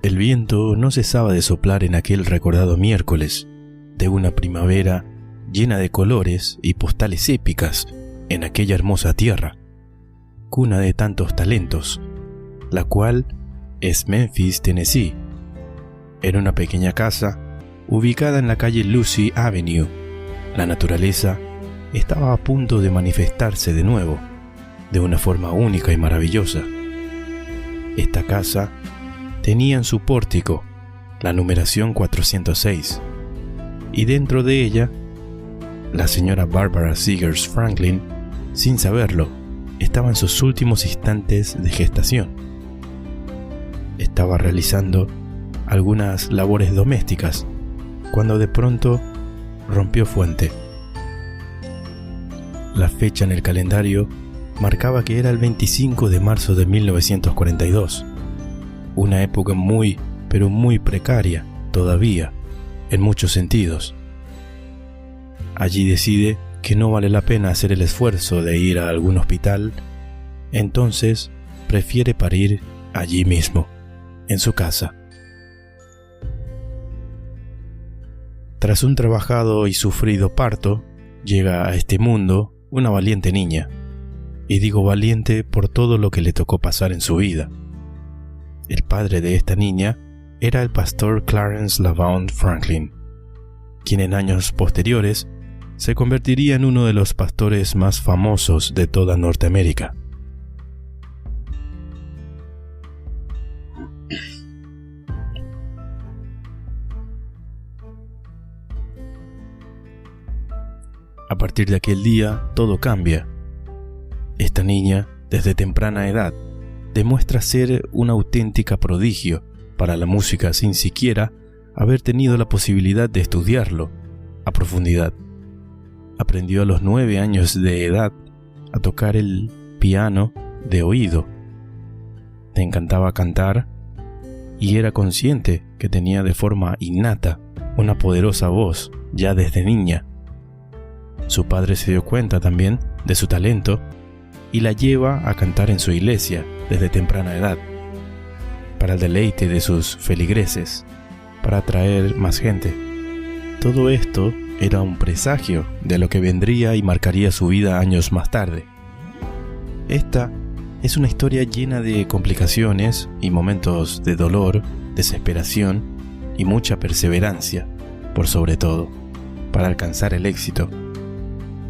El viento no cesaba de soplar en aquel recordado miércoles de una primavera llena de colores y postales épicas en aquella hermosa tierra, cuna de tantos talentos, la cual es Memphis, Tennessee. En una pequeña casa ubicada en la calle Lucy Avenue, la naturaleza estaba a punto de manifestarse de nuevo, de una forma única y maravillosa. Esta casa tenía en su pórtico la numeración 406, y dentro de ella, la señora Barbara Seegers Franklin, sin saberlo, estaba en sus últimos instantes de gestación. Estaba realizando algunas labores domésticas cuando de pronto rompió fuente. La fecha en el calendario marcaba que era el 25 de marzo de 1942, una época muy, pero muy precaria todavía, en muchos sentidos. Allí decide que no vale la pena hacer el esfuerzo de ir a algún hospital, entonces prefiere parir allí mismo, en su casa. Tras un trabajado y sufrido parto, llega a este mundo una valiente niña, y digo valiente por todo lo que le tocó pasar en su vida. El padre de esta niña era el pastor Clarence LaVaughn Franklin, quien en años posteriores se convertiría en uno de los pastores más famosos de toda Norteamérica. A partir de aquel día, todo cambia. Esta niña, desde temprana edad, demuestra ser una auténtica prodigio para la música sin siquiera haber tenido la posibilidad de estudiarlo a profundidad. Aprendió a los 9 años de edad a tocar el piano de oído. Le encantaba cantar y era consciente que tenía de forma innata una poderosa voz ya desde niña. Su padre se dio cuenta también de su talento y la lleva a cantar en su iglesia desde temprana edad, para el deleite de sus feligreses, para atraer más gente. Todo esto era un presagio de lo que vendría y marcaría su vida años más tarde. Esta es una historia llena de complicaciones y momentos de dolor, desesperación y mucha perseverancia, por sobre todo, para alcanzar el éxito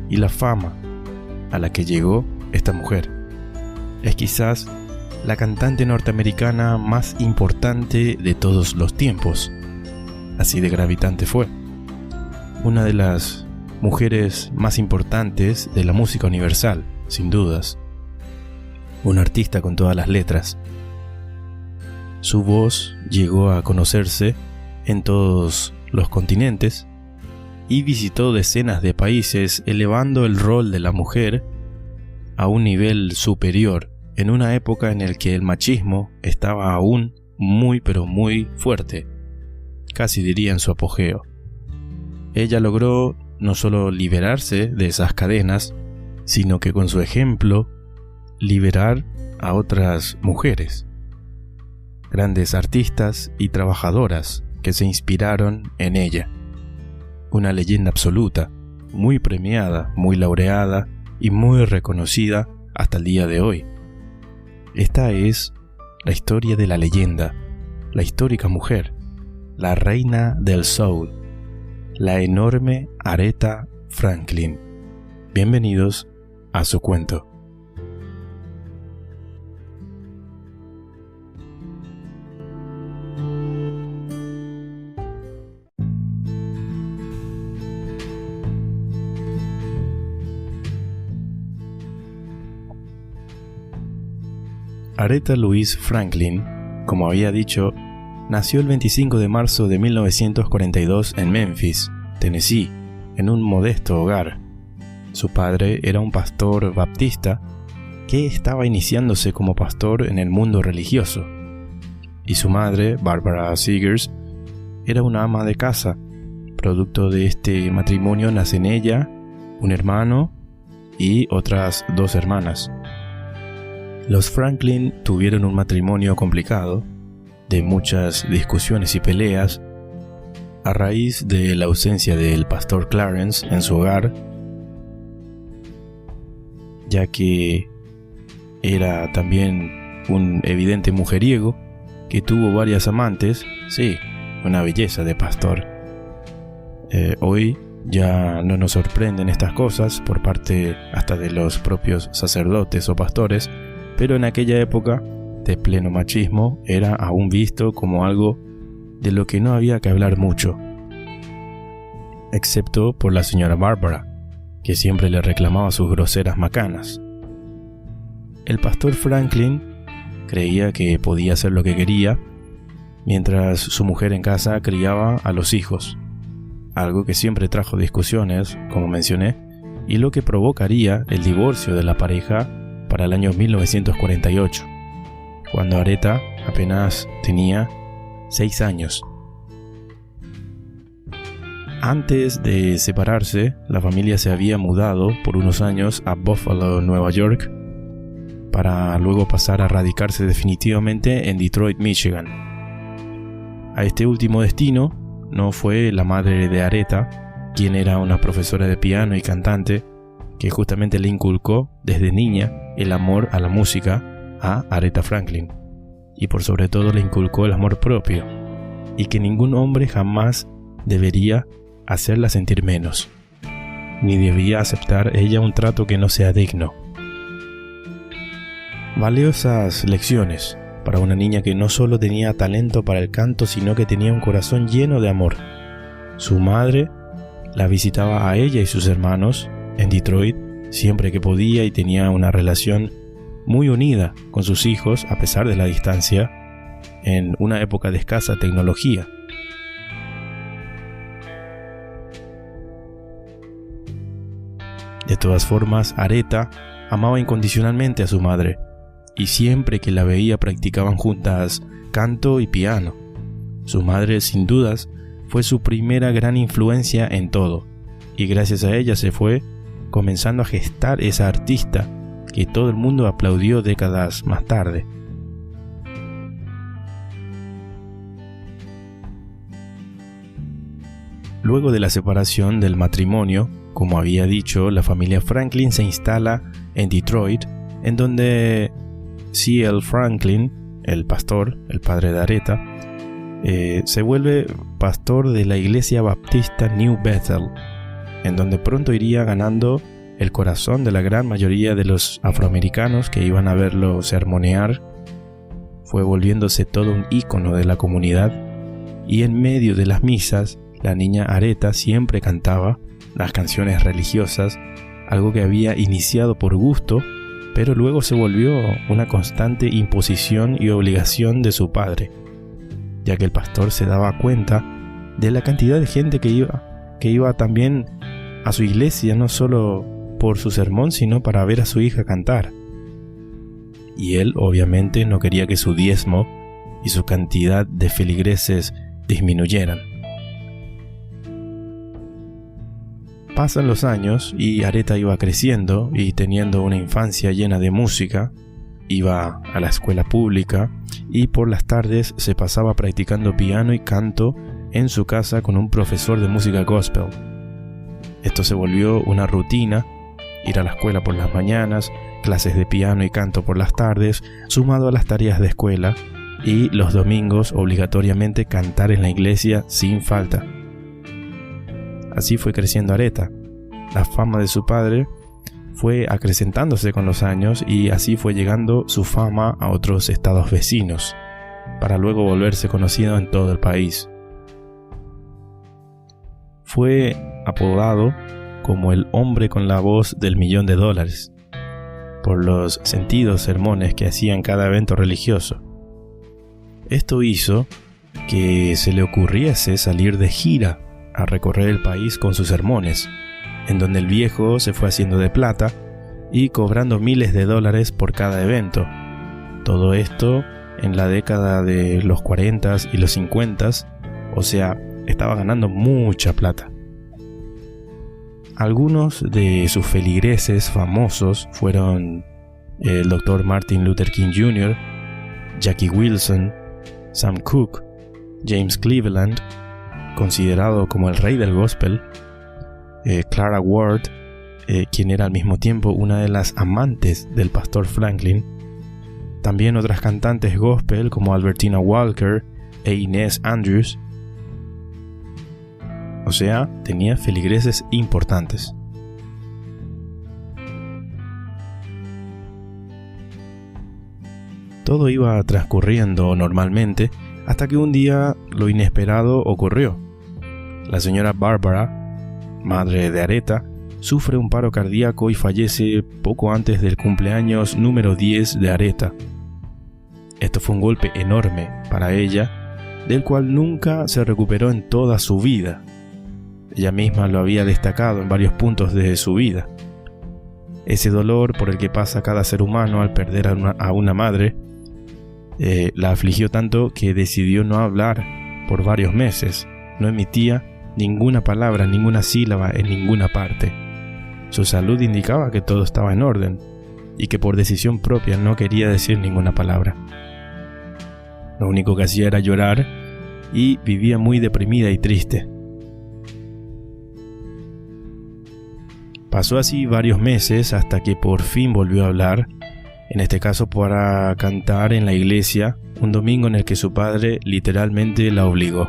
y la fama a la que llegó esta mujer. Es quizás la cantante norteamericana más importante de todos los tiempos. Así de gravitante fue. Una de las mujeres más importantes de la música universal, sin dudas. Un artista con todas las letras. Su voz llegó a conocerse en todos los continentes y visitó decenas de países, elevando el rol de la mujer a un nivel superior en una época en la que el machismo estaba aún muy pero muy fuerte, casi diría en su apogeo. Ella logró no solo liberarse de esas cadenas, sino que con su ejemplo liberar a otras mujeres, grandes artistas y trabajadoras que se inspiraron en ella. Una leyenda absoluta, muy premiada, muy laureada y muy reconocida hasta el día de hoy. Esta es la historia de la leyenda, la histórica mujer, la reina del soul, la enorme Aretha Franklin. Bienvenidos a su cuento. Aretha Louise Franklin, como había dicho, nació el 25 de marzo de 1942 en Memphis, Tennessee, en un modesto hogar. Su padre era un pastor baptista que estaba iniciándose como pastor en el mundo religioso, y su madre, Barbara Seegers, era una ama de casa. Producto de este matrimonio nacen ella, un hermano y otras 2 hermanas. Los Franklin tuvieron un matrimonio complicado de muchas discusiones y peleas a raíz de la ausencia del pastor Clarence en su hogar, ya que era también un evidente mujeriego que tuvo varias amantes. Sí, una belleza de pastor. Hoy ya no nos sorprenden estas cosas por parte hasta de los propios sacerdotes o pastores, pero en aquella época de pleno machismo era aún visto como algo de lo que no había que hablar mucho, excepto por la señora Barbara, que siempre le reclamaba sus groseras macanas. El pastor Franklin creía que podía hacer lo que quería, mientras su mujer en casa criaba a los hijos, algo que siempre trajo discusiones, como mencioné, y lo que provocaría el divorcio de la pareja para el año 1948, cuando Aretha apenas tenía 6 años. Antes de separarse, la familia se había mudado por unos años a Buffalo, Nueva York, para luego pasar a radicarse definitivamente en Detroit, Michigan. A este último destino no fue la madre de Aretha, quien era una profesora de piano y cantante, que justamente le inculcó desde niña el amor a la música a Aretha Franklin, y por sobre todo le inculcó el amor propio, y que ningún hombre jamás debería hacerla sentir menos, ni debía aceptar ella un trato que no sea digno. Valiosas lecciones para una niña que no solo tenía talento para el canto, sino que tenía un corazón lleno de amor. Su madre la visitaba a ella y sus hermanos en Detroit siempre que podía y tenía una relación muy unida con sus hijos a pesar de la distancia, en una época de escasa tecnología. De todas formas, Aretha amaba incondicionalmente a su madre, y siempre que la veía practicaban juntas canto y piano. Su madre, sin dudas, fue su primera gran influencia en todo, y gracias a ella se fue comenzando a gestar esa artista que todo el mundo aplaudió décadas más tarde. Luego de la separación del matrimonio, como había dicho, la familia Franklin se instala en Detroit, en donde C.L. Franklin, el pastor, el padre de Aretha, se vuelve pastor de la iglesia baptista New Bethel, en donde pronto iría ganando el corazón de la gran mayoría de los afroamericanos que iban a verlo sermonear. Fue volviéndose todo un ícono de la comunidad, y en medio de las misas, la niña Aretha siempre cantaba las canciones religiosas, algo que había iniciado por gusto, pero luego se volvió una constante imposición y obligación de su padre, ya que el pastor se daba cuenta de la cantidad de gente que iba también a su iglesia, no solo por su sermón, sino para ver a su hija cantar. Y él obviamente no quería que su diezmo y su cantidad de feligreses disminuyeran. Pasan los años y Aretha iba creciendo y teniendo una infancia llena de música. Iba a la escuela pública y por las tardes se pasaba practicando piano y canto en su casa con un profesor de música gospel. Esto se volvió una rutina: ir a la escuela por las mañanas, clases de piano y canto por las tardes, sumado a las tareas de escuela, y los domingos obligatoriamente cantar en la iglesia sin falta. Así fue creciendo Aretha. La fama de su padre fue acrecentándose con los años y así fue llegando su fama a otros estados vecinos, para luego volverse conocido en todo el país. Fue apodado como el hombre con la voz del $1.000.000 por los sentidos sermones que hacía en cada evento religioso. Esto hizo que se le ocurriese salir de gira a recorrer el país con sus sermones, en donde el viejo se fue haciendo de plata y cobrando miles de dólares por cada evento. Todo esto en la década de los 40s y los 50s, o sea, estaba ganando mucha plata. Algunos de sus feligreses famosos fueron el Dr. Martin Luther King Jr., Jackie Wilson, Sam Cooke, James Cleveland, considerado como el rey del gospel, Clara Ward, quien era al mismo tiempo una de las amantes del pastor Franklin, también otras cantantes gospel como Albertina Walker e Inez Andrews. O sea, tenía feligreses importantes. Todo iba transcurriendo normalmente hasta que un día lo inesperado ocurrió. La señora Barbara, madre de Aretha, sufre un paro cardíaco y fallece poco antes del cumpleaños número 10 de Aretha. Esto fue un golpe enorme para ella, del cual nunca se recuperó en toda su vida. Ella misma lo había destacado en varios puntos de su vida. Ese dolor por el que pasa cada ser humano al perder a una madre, la afligió tanto que decidió no hablar por varios meses. No emitía ninguna palabra, ninguna sílaba en ninguna parte. Su salud indicaba que todo estaba en orden y que por decisión propia no quería decir ninguna palabra. Lo único que hacía era llorar y vivía muy deprimida y triste. Pasó así varios meses hasta que por fin volvió a hablar, en este caso para cantar en la iglesia, un domingo en el que su padre literalmente la obligó.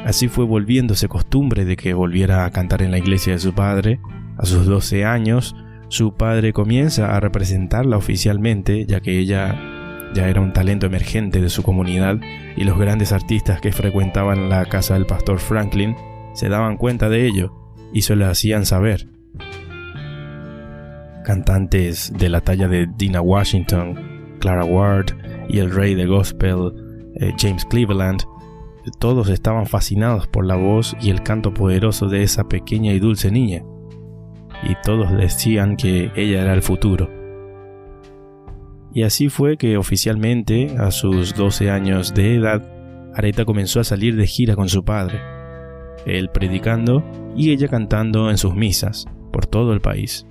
Así fue volviéndose costumbre de que volviera a cantar en la iglesia de su padre. A sus 12 años, su padre comienza a representarla oficialmente, ya que ella ya era un talento emergente de su comunidad y los grandes artistas que frecuentaban la casa del pastor Franklin se daban cuenta de ello y se lo hacían saber. Cantantes de la talla de Dinah Washington, Clara Ward y el rey del gospel, James Cleveland, todos estaban fascinados por la voz y el canto poderoso de esa pequeña y dulce niña, y todos decían que ella era el futuro. Y así fue que oficialmente, a sus 12 años de edad, Aretha comenzó a salir de gira con su padre, él predicando y ella cantando en sus misas por todo el país.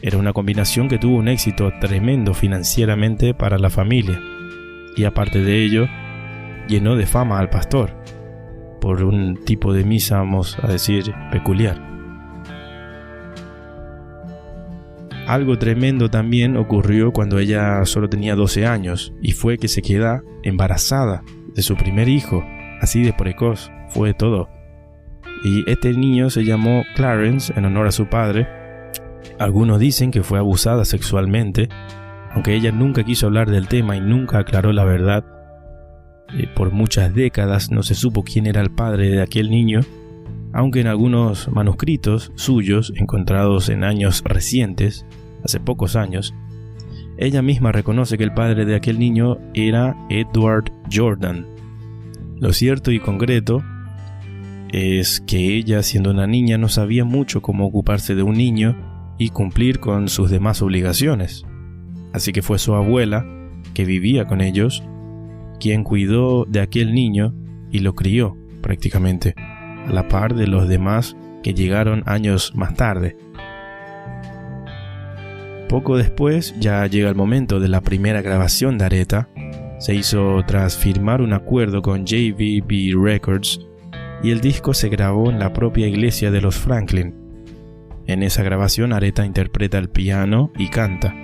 Era una combinación que tuvo un éxito tremendo financieramente para la familia, y aparte de ello, llenó de fama al pastor, por un tipo de misa, vamos a decir, peculiar. Algo tremendo también ocurrió cuando ella solo tenía 12 años, y fue que se queda embarazada de su primer hijo, así de precoz, fue todo. Y este niño se llamó Clarence en honor a su padre. Algunos dicen que fue abusada sexualmente, aunque ella nunca quiso hablar del tema y nunca aclaró la verdad. Por muchas décadas no se supo quién era el padre de aquel niño, aunque en algunos manuscritos suyos encontrados en años recientes, hace pocos años, ella misma reconoce que el padre de aquel niño era Edward Jordan. Lo cierto y concreto es que ella, siendo una niña, no sabía mucho cómo ocuparse de un niño y cumplir con sus demás obligaciones. Así que fue su abuela, que vivía con ellos, quien cuidó de aquel niño y lo crió prácticamente, a la par de los demás que llegaron años más tarde. Poco después ya llega el momento de la primera grabación de Aretha. Se hizo tras firmar un acuerdo con JVB Records y el disco se grabó en la propia iglesia de los Franklin. En esa grabación Aretha interpreta el piano y canta.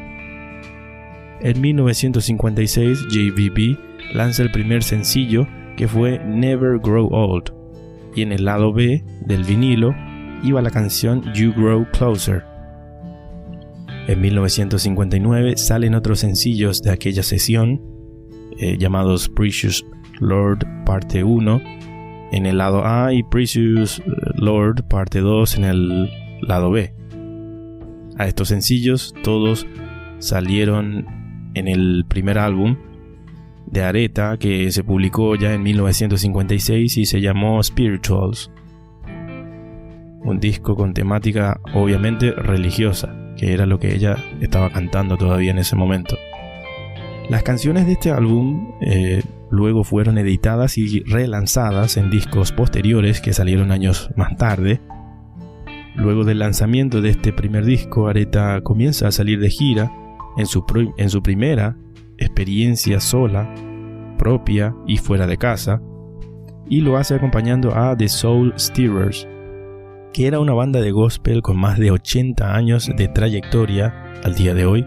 En 1956 JVB lanza el primer sencillo, que fue Never Grow Old, y en el lado B del vinilo iba la canción You Grow Closer. En 1959 salen otros sencillos de aquella sesión, llamados Precious Lord parte 1 en el lado A y Precious Lord parte 2 en el lado B. A estos sencillos todos salieron en el primer álbum de Aretha, que se publicó ya en 1956 y se llamó Spirituals, un disco con temática obviamente religiosa, que era lo que ella estaba cantando todavía en ese momento. Las canciones de este álbum luego fueron editadas y relanzadas en discos posteriores que salieron años más tarde. Luego del lanzamiento de este primer disco, Aretha comienza a salir de gira en su primera experiencia sola, propia y fuera de casa, y lo hace acompañando a The Soul Stirrers, que era una banda de gospel con más de 80 años de trayectoria al día de hoy,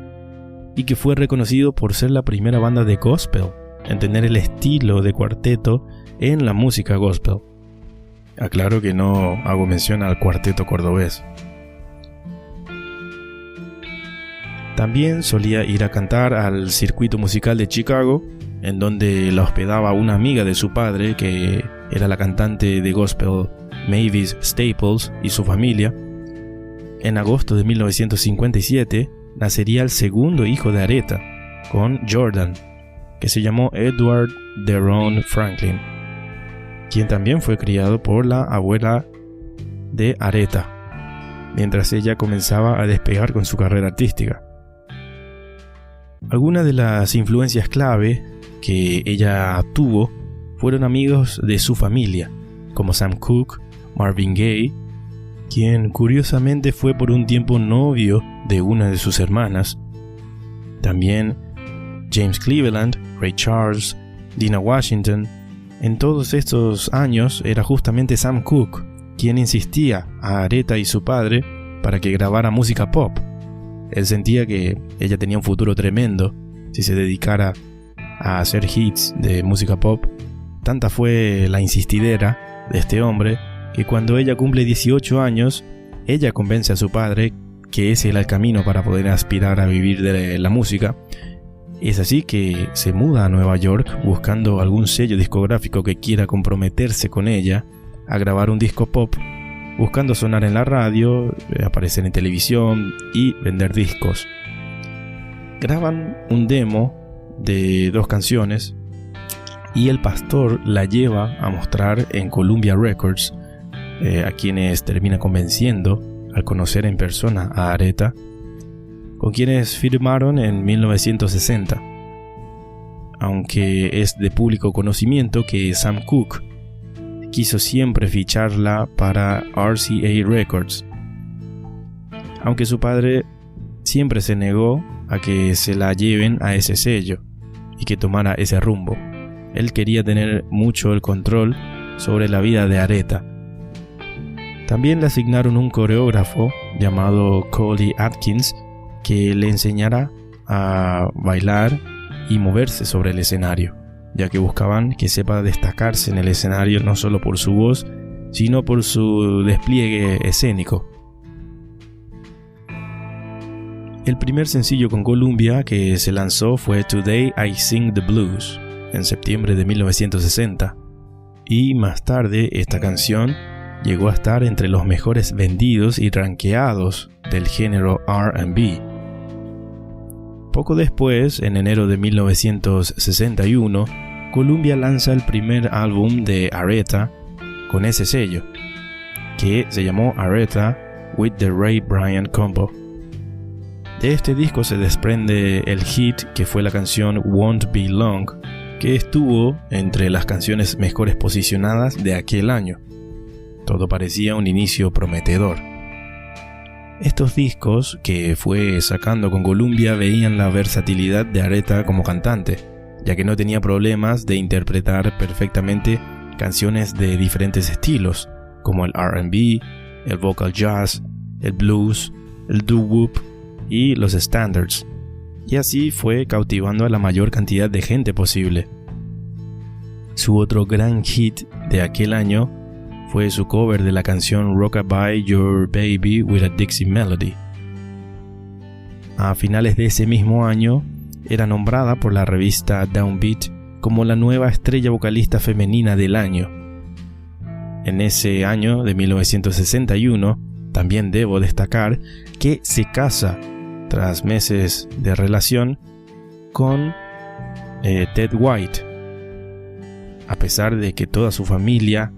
y que fue reconocido por ser la primera banda de gospel en tener el estilo de cuarteto en la música gospel. Aclaro que no hago mención al cuarteto cordobés. También solía ir a cantar al circuito musical de Chicago, en donde la hospedaba una amiga de su padre, que era la cantante de gospel Mavis Staples, y su familia. En agosto de 1957 nacería el segundo hijo de Aretha, con Jordan, que se llamó Edward Deron Franklin, quien también fue criado por la abuela de Aretha, mientras ella comenzaba a despegar con su carrera artística. Algunas de las influencias clave que ella tuvo fueron amigos de su familia, como Sam Cooke, Marvin Gaye, quien curiosamente fue por un tiempo novio de una de sus hermanas. También James Cleveland, Ray Charles, Dinah Washington. En todos estos años era justamente Sam Cooke quien insistía a Aretha y su padre para que grabara música pop. Él sentía que ella tenía un futuro tremendo si se dedicara a hacer hits de música pop. Tanta fue la insistidera de este hombre que cuando ella cumple 18 años, ella convence a su padre que ese era el camino para poder aspirar a vivir de la música. Es así que se muda a Nueva York buscando algún sello discográfico que quiera comprometerse con ella a grabar un disco pop, buscando sonar en la radio, aparecer en televisión y vender discos. Graban un demo de 2 canciones y el pastor la lleva a mostrar en Columbia Records, a quienes termina convenciendo al conocer en persona a Aretha, con quienes firmaron en 1960. Aunque es de público conocimiento que Sam Cooke quiso siempre ficharla para RCA Records, aunque su padre siempre se negó a que se la lleven a ese sello y que tomara ese rumbo. Él quería tener mucho el control sobre la vida de Aretha. También le asignaron un coreógrafo llamado Cody Atkins que le enseñara a bailar y moverse sobre el escenario, ya que buscaban que sepa destacarse en el escenario no solo por su voz, sino por su despliegue escénico. El primer sencillo con Columbia que se lanzó fue Today I Sing the Blues, en septiembre de 1960, y más tarde esta canción llegó a estar entre los mejores vendidos y rankeados del género R&B. Poco después, en enero de 1961, Columbia lanza el primer álbum de Aretha con ese sello, que se llamó Aretha with the Ray Bryant Combo. De este disco se desprende el hit que fue la canción Won't Be Long, que estuvo entre las canciones mejores posicionadas de aquel año. Todo parecía un inicio prometedor. Estos discos que fue sacando con Columbia veían la versatilidad de Aretha como cantante, ya que no tenía problemas de interpretar perfectamente canciones de diferentes estilos, como el R&B, el vocal jazz, el blues, el doo-wop y los standards, y así fue cautivando a la mayor cantidad de gente posible. Su otro gran hit de aquel año fue su cover de la canción Rockabye Your Baby with a Dixie Melody. A finales de ese mismo año, era nombrada por la revista Downbeat como la nueva estrella vocalista femenina del año. En ese año de 1961, también debo destacar que se casa, tras meses de relación, con Ted White, a pesar de que toda su familia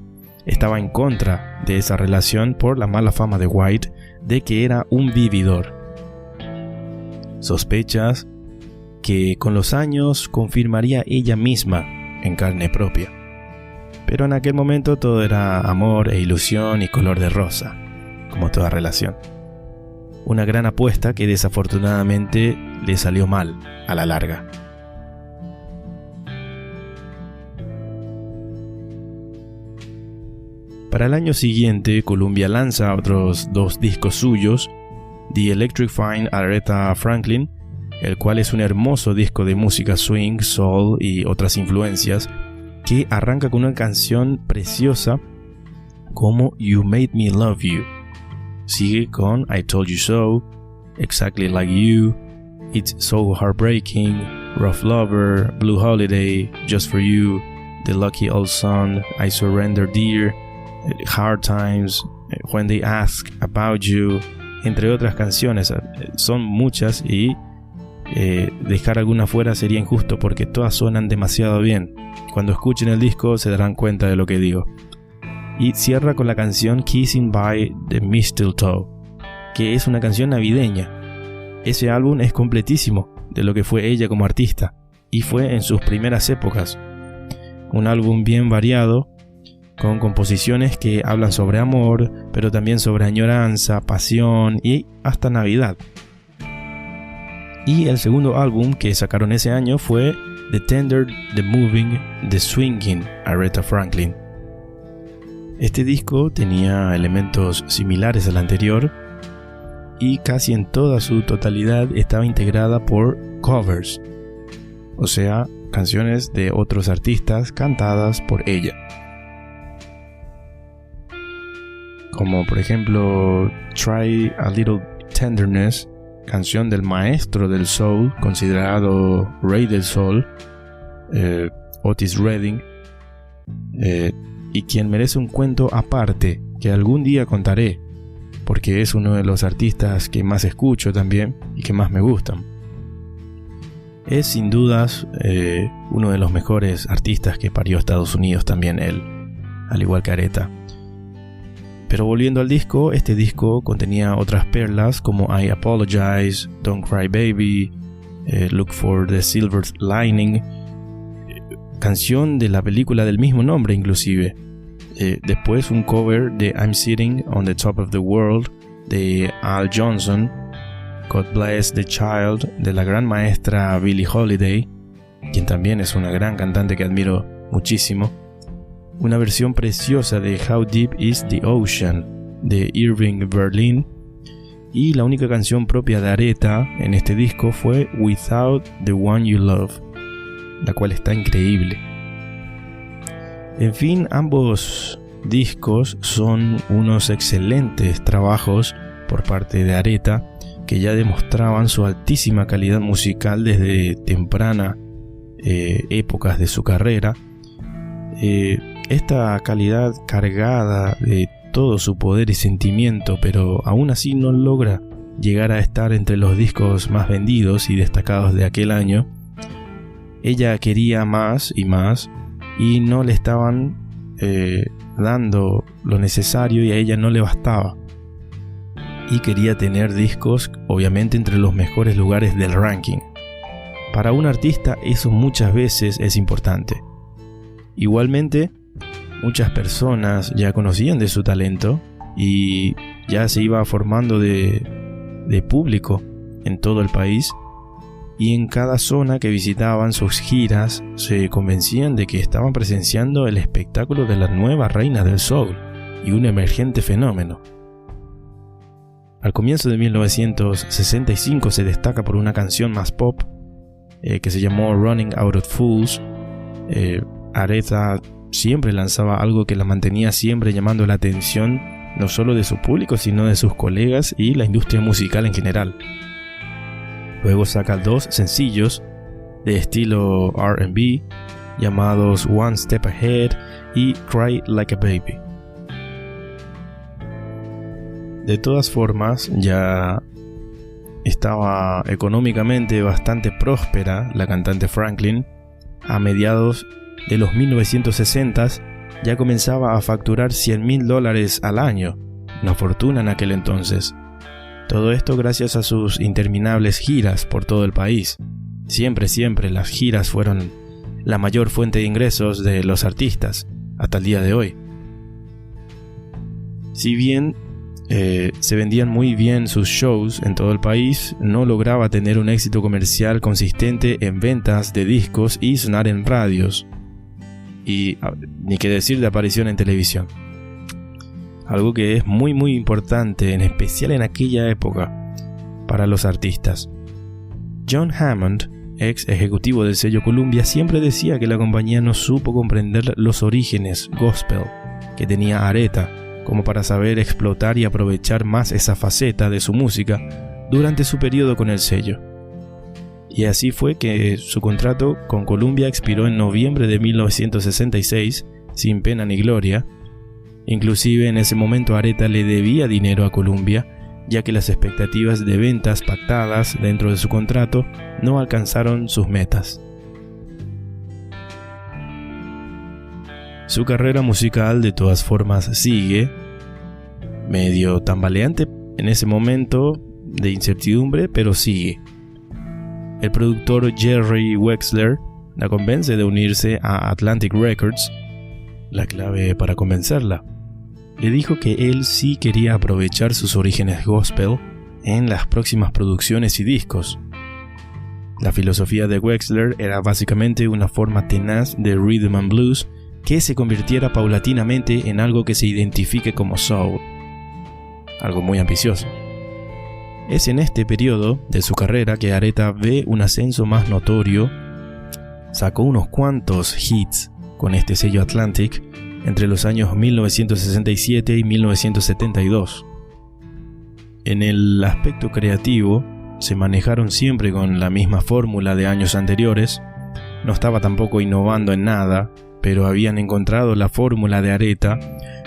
estaba en contra de esa relación por la mala fama de White de que era un vividor. Sospechas que con los años confirmaría ella misma en carne propia. Pero en aquel momento todo era amor e ilusión y color de rosa, como toda relación. Una gran apuesta que desafortunadamente le salió mal a la larga. Para el año siguiente, Columbia lanza otros 2 discos suyos, The Electrifying Aretha Franklin, el cual es un hermoso disco de música swing, soul y otras influencias, que arranca con una canción preciosa como You Made Me Love You. Sigue con I Told You So, Exactly Like You, It's So Heartbreaking, Rough Lover, Blue Holiday, Just For You, The Lucky Old Son, I Surrender Dear, Hard Times, When They Ask About You, entre otras canciones. Son muchas y dejar alguna fuera sería injusto porque todas suenan demasiado bien. Cuando escuchen el disco se darán cuenta de lo que digo. Y cierra con la canción Kissing by the Mistletoe, que es una canción navideña. Ese álbum es completísimo de lo que fue ella como artista, y fue en sus primeras épocas. Un álbum bien variado, con composiciones que hablan sobre amor, pero también sobre añoranza, pasión y hasta Navidad. Y el segundo álbum que sacaron ese año fue The Tender, The Moving, The Swinging, Aretha Franklin. Este disco tenía elementos similares al anterior y casi en toda su totalidad estaba integrada por covers, o sea, canciones de otros artistas cantadas por ella. Como por ejemplo Try a Little Tenderness, canción del maestro del soul, considerado rey del soul, Otis Redding, y quien merece un cuento aparte que algún día contaré, porque es uno de los artistas que más escucho también y que más me gustan. Es sin dudas uno de los mejores artistas que parió Estados Unidos también él, al igual que Aretha. Pero volviendo al disco, este disco contenía otras perlas como I Apologize, Don't Cry Baby, Look for the Silver Lining, canción de la película del mismo nombre inclusive. Después un cover de I'm Sitting on the Top of the World de Al Johnson, God Bless the Child de la gran maestra Billie Holiday, quien también es una gran cantante que admiro muchísimo. Una versión preciosa de How Deep is the Ocean de Irving Berlin, y la única canción propia de Aretha en este disco fue Without the One You Love, la cual está increíble. En fin, ambos discos son unos excelentes trabajos por parte de Aretha, que ya demostraban su altísima calidad musical desde temprana épocas de su carrera. Esta calidad cargada de todo su poder y sentimiento, pero aún así no logra llegar a estar entre los discos más vendidos y destacados de aquel año. Ella quería más y más, y no le estaban dando lo necesario, y a ella no le bastaba. Y quería tener discos, obviamente, entre los mejores lugares del ranking. Para un artista eso muchas veces es importante. Igualmente, muchas personas ya conocían de su talento y ya se iba formando de público en todo el país, y en cada zona que visitaban sus giras se convencían de que estaban presenciando el espectáculo de la nueva reina del soul y un emergente fenómeno. Al comienzo de 1965 se destaca por una canción más pop que se llamó Running Out of Fools. Aretha siempre lanzaba algo que la mantenía siempre llamando la atención, no solo de su público, sino de sus colegas y la industria musical en general. Luego saca 2 sencillos de estilo R&B llamados One Step Ahead y Cry Like a Baby. De todas formas, ya estaba económicamente bastante próspera la cantante Franklin. A mediados de los 1960s ya comenzaba a facturar $100,000 al año, una fortuna en aquel entonces. Todo esto gracias a sus interminables giras por todo el país. Siempre las giras fueron la mayor fuente de ingresos de los artistas hasta el día de hoy. Si bien se vendían muy bien sus shows en todo el país, no lograba tener un éxito comercial consistente en ventas de discos y sonar en radios, y ni que decir de aparición en televisión. algo que es muy importante, en especial en aquella época, para los artistas. John Hammond, ex ejecutivo del sello Columbia, siempre decía que la compañía no supo comprender los orígenes gospel que tenía Aretha, como para saber explotar y aprovechar más esa faceta de su música durante su periodo con el sello. Y así fue que su contrato con Columbia expiró en noviembre de 1966, sin pena ni gloria. Inclusive en ese momento Aretha le debía dinero a Columbia, ya que las expectativas de ventas pactadas dentro de su contrato no alcanzaron sus metas. Su carrera musical de todas formas sigue, medio tambaleante en ese momento de incertidumbre, pero sigue. El productor Jerry Wexler la convence de unirse a Atlantic Records. La clave para convencerla: le dijo que él sí quería aprovechar sus orígenes gospel en las próximas producciones y discos. La filosofía de Wexler era básicamente una forma tenaz de rhythm and blues que se convirtiera paulatinamente en algo que se identifique como soul. Algo muy ambicioso. Es en este periodo de su carrera que Aretha ve un ascenso más notorio. Sacó unos cuantos hits con este sello Atlantic entre los años 1967 y 1972. En el aspecto creativo, se manejaron siempre con la misma fórmula de años anteriores. No estaba tampoco innovando en nada, pero habían encontrado la fórmula de Aretha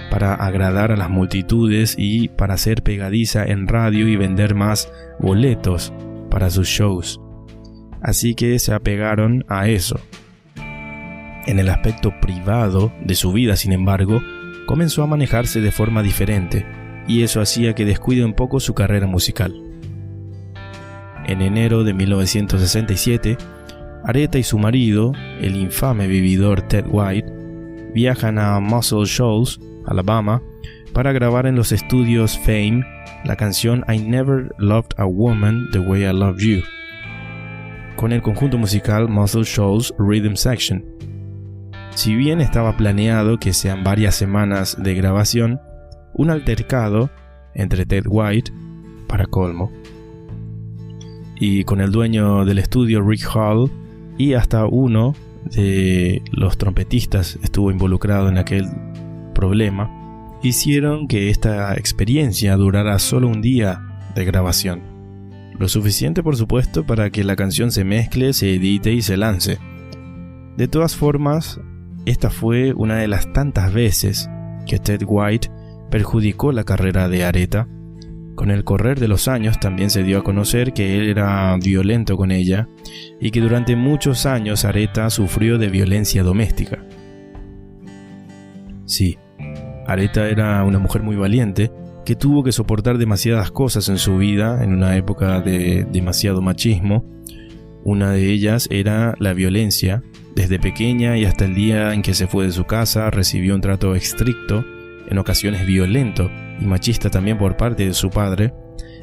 para agradar a las multitudes y para ser pegadiza en radio y vender más boletos para sus shows. Así que se apegaron a eso. En el aspecto privado de su vida, sin embargo, comenzó a manejarse de forma diferente, y eso hacía que descuide un poco su carrera musical. En enero de 1967, Aretha y su marido, el infame vividor Ted White, viajan a Muscle Shoals, Alabama, para grabar en los estudios Fame la canción I Never Loved a Woman the Way I Love You, con el conjunto musical Muscle Shoals Rhythm Section. Si bien estaba planeado que sean varias semanas de grabación, un altercado entre Ted White, para colmo, y con el dueño del estudio Rick Hall, y hasta uno de los trompetistas estuvo involucrado en aquel problema, hicieron que esta experiencia durara solo un día de grabación. Lo suficiente, por supuesto, para que la canción se mezcle, se edite y se lance. De todas formas, esta fue una de las tantas veces que Ted White perjudicó la carrera de Aretha. Con el correr de los años también se dio a conocer que él era violento con ella y que durante muchos años Aretha sufrió de violencia doméstica. Sí, Aretha era una mujer muy valiente que tuvo que soportar demasiadas cosas en su vida en una época de demasiado machismo. Una de ellas era la violencia. Desde pequeña y hasta el día en que se fue de su casa, recibió un trato estricto, en ocasiones violento y machista también por parte de su padre,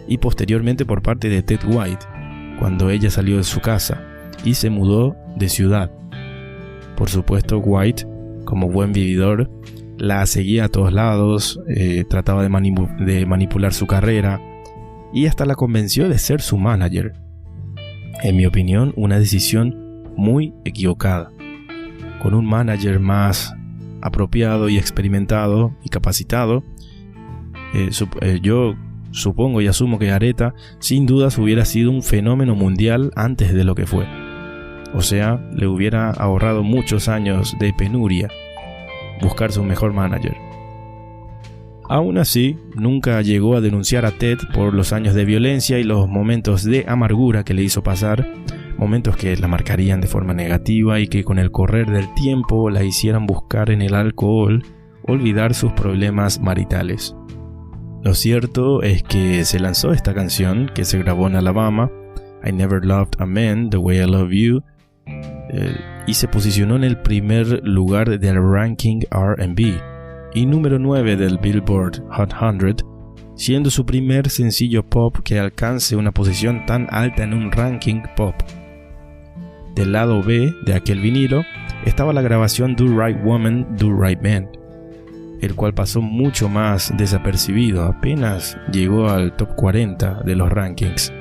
y posteriormente por parte de Ted White, cuando ella salió de su casa y se mudó de ciudad. Por supuesto, White, como buen vividor, la seguía a todos lados, trataba de manipular su carrera y hasta la convenció de ser su manager. En mi opinión, una decisión muy equivocada. Con un manager más apropiado y experimentado y capacitado, yo supongo y asumo que Aretha sin dudas hubiera sido un fenómeno mundial antes de lo que fue. O sea, le hubiera ahorrado muchos años de penuria buscarse un mejor manager. Aún así, nunca llegó a denunciar a Ted por los años de violencia y los momentos de amargura que le hizo pasar, momentos que la marcarían de forma negativa y que con el correr del tiempo la hicieran buscar en el alcohol olvidar sus problemas maritales. Lo cierto es que se lanzó esta canción que se grabó en Alabama, I Never Loved a Man the Way I Love You, y se posicionó en el primer lugar del ranking R&B y número 9 del Billboard Hot 100, siendo su primer sencillo pop que alcance una posición tan alta en un ranking pop. Del lado B de aquel vinilo estaba la grabación Do Right Woman, Do Right Man. el cual pasó mucho más desapercibido, apenas llegó al top 40 de los rankings.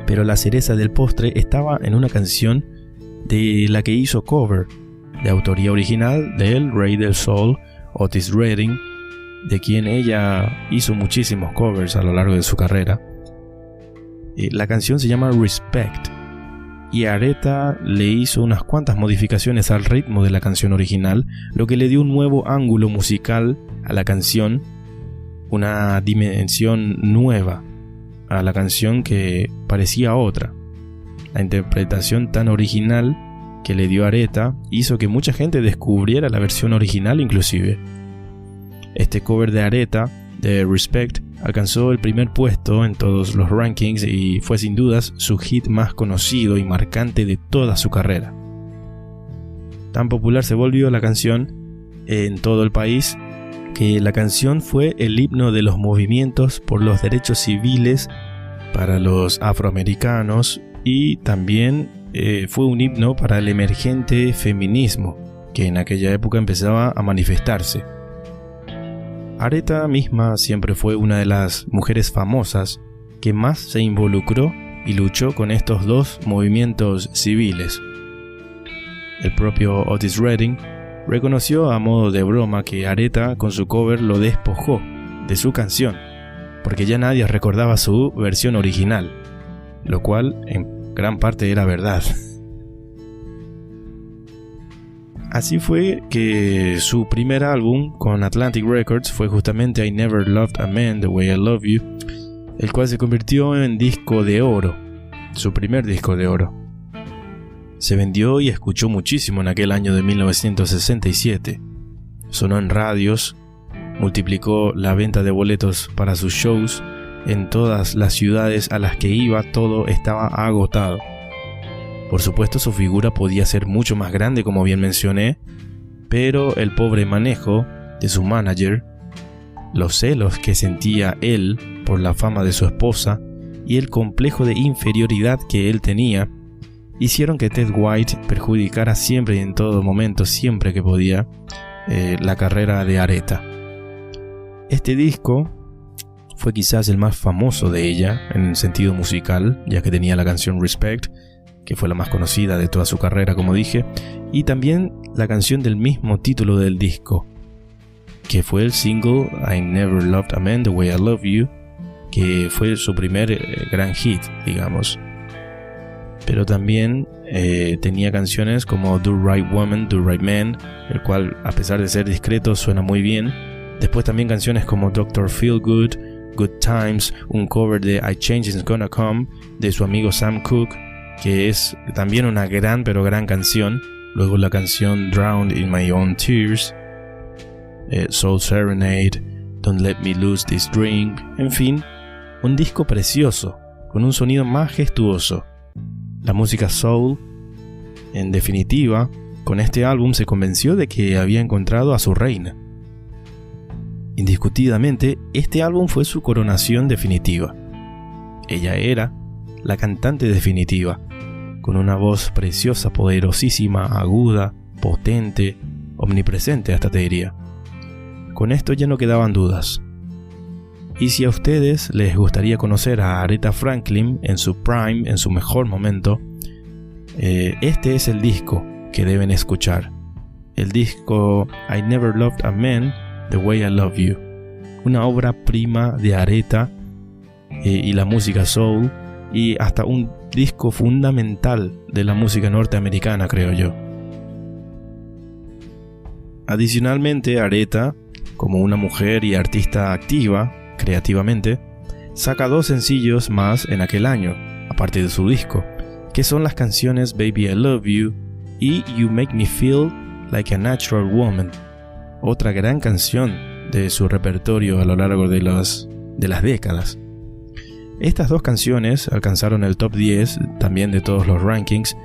Pero la cereza del postre estaba en una canción de la que hizo cover, de autoría original del rey del soul, Otis Redding, de quien ella hizo muchísimos covers a lo largo de su carrera. La canción se llama Respect, y Aretha le hizo unas cuantas modificaciones al ritmo de la canción original, lo que le dio un nuevo ángulo musical a la canción, una dimensión nueva a la canción que parecía otra. La interpretación tan original que le dio Aretha hizo que mucha gente descubriera la versión original inclusive. Este cover de Aretha, de Respect, alcanzó el primer puesto en todos los rankings y fue sin dudas su hit más conocido y marcante de toda su carrera. Tan popular se volvió la canción en todo el país que la canción fue el himno de los movimientos por los derechos civiles para los afroamericanos y también fue un himno para el emergente feminismo que en aquella época empezaba a manifestarse. Aretha misma siempre fue una de las mujeres famosas que más se involucró y luchó con estos dos movimientos civiles. El propio Otis Redding reconoció a modo de broma que Aretha con su cover lo despojó de su canción, porque ya nadie recordaba su versión original, lo cual en gran parte era verdad. Así fue que su primer álbum con Atlantic Records fue justamente I Never Loved a Man the Way I Love You, el cual se convirtió en disco de oro, su primer disco de oro. Se vendió y escuchó muchísimo en aquel año de 1967. Sonó en radios, multiplicó la venta de boletos para sus shows, en todas las ciudades a las que iba todo estaba agotado. Por supuesto su figura podía ser mucho más grande como bien mencioné, pero el pobre manejo de su manager, los celos que sentía él por la fama de su esposa y el complejo de inferioridad que él tenía, hicieron que Ted White perjudicara siempre y en todo momento, siempre que podía, la carrera de Aretha. Este disco fue quizás el más famoso de ella en el sentido musical, ya que tenía la canción Respect, que fue la más conocida de toda su carrera, como dije, y también la canción del mismo título del disco, que fue el single I Never Loved a Man the Way I Love You, que fue su primer gran hit, digamos. Pero también tenía canciones como Do Right Woman, Do Right Man, el cual, a pesar de ser discreto, suena muy bien. Después también canciones como Dr. Feelgood, Good Times, un cover de I Change Is Gonna Come de su amigo Sam Cooke, que es también una gran pero gran canción. Luego la canción Drowned in My Own Tears, Soul Serenade, Don't Let Me Lose This Drink, en fin, un disco precioso, con un sonido majestuoso. La música soul, en definitiva, con este álbum se convenció de que había encontrado a su reina. Indiscutidamente, este álbum fue su coronación definitiva. Ella era la cantante definitiva, con una voz preciosa, poderosísima, aguda, potente, omnipresente hasta te diría. Con esto ya no quedaban dudas. Y si a ustedes les gustaría conocer a Aretha Franklin en su prime, en su mejor momento, este es el disco que deben escuchar. El disco I Never Loved a Man the Way I Love You, una obra prima de Aretha y la música soul, y hasta un disco fundamental de la música norteamericana, creo yo. Adicionalmente, Aretha, como una mujer y artista activa creativamente, saca 2 sencillos más en aquel año, aparte de su disco, que son las canciones Baby I Love You y You Make Me Feel Like a Natural Woman, otra gran canción de su repertorio a lo largo de las décadas. Estas 2 canciones alcanzaron el top 10 también de todos los rankings,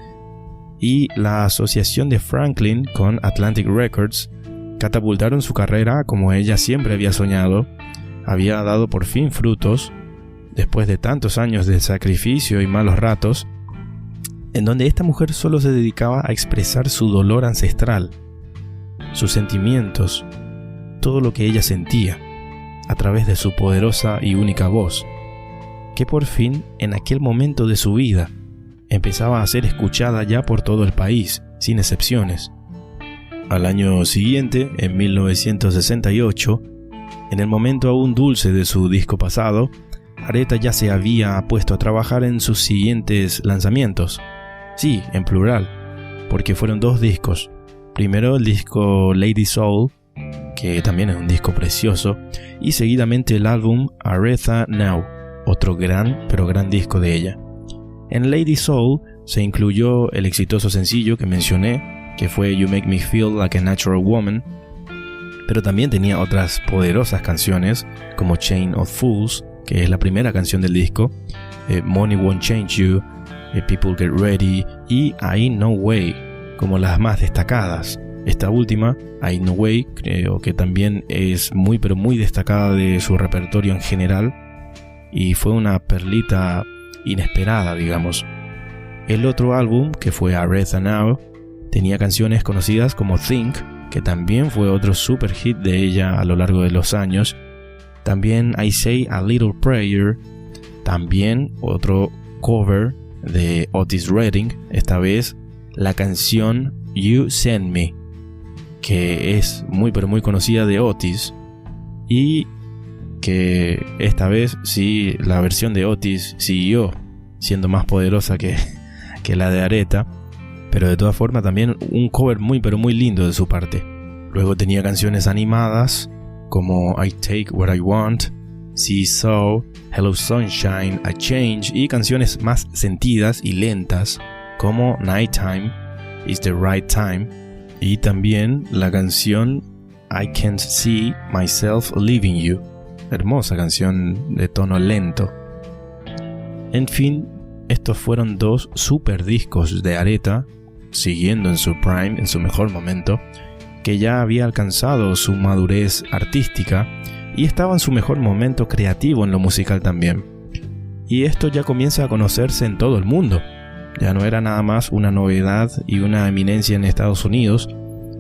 y la asociación de Franklin con Atlantic Records catapultaron su carrera como ella siempre había soñado. Había dado por fin frutos después de tantos años de sacrificio y malos ratos, en donde esta mujer solo se dedicaba a expresar su dolor ancestral, sus sentimientos, todo lo que ella sentía, a través de su poderosa y única voz, que por fin, en aquel momento de su vida, empezaba a ser escuchada ya por todo el país, sin excepciones. Al año siguiente, en 1968, en el momento aún dulce de su disco pasado, Aretha ya se había puesto a trabajar en sus siguientes lanzamientos. Sí, en plural, porque fueron 2 discos. Primero el disco Lady Soul, que también es un disco precioso, y seguidamente el álbum Aretha Now, otro gran disco de ella. En Lady Soul se incluyó el exitoso sencillo que mencioné, que fue You Make Me Feel Like a Natural Woman, pero también tenía otras poderosas canciones como Chain of Fools, que es la primera canción del disco, Money Won't Change You, People Get Ready y Ain't No Way como las más destacadas. Esta última, Ain't No Way, creo que también es muy destacada de su repertorio en general y fue una perlita inesperada, digamos. El otro álbum, que fue Aretha Now, tenía canciones conocidas como Think, que también fue otro super hit de ella a lo largo de los años. También I Say a Little Prayer, también otro cover de Otis Redding, esta vez la canción You Send Me, que es muy conocida de Otis, y que esta vez sí la versión de Otis siguió siendo más poderosa que la de Aretha, pero de todas formas también un cover muy lindo de su parte. Luego tenía canciones animadas como I Take What I Want, See-Saw, Hello Sunshine, I Change, y canciones más sentidas y lentas como Nighttime, Is the Right Time, y también la canción I Can't See Myself Leaving You, hermosa canción de tono lento. En fin, estos fueron 2 super discos de Aretha, siguiendo en su prime, en su mejor momento, que ya había alcanzado su madurez artística y estaba en su mejor momento creativo en lo musical también. Y esto ya comienza a conocerse en todo el mundo. Ya no era nada más una novedad y una eminencia en Estados Unidos,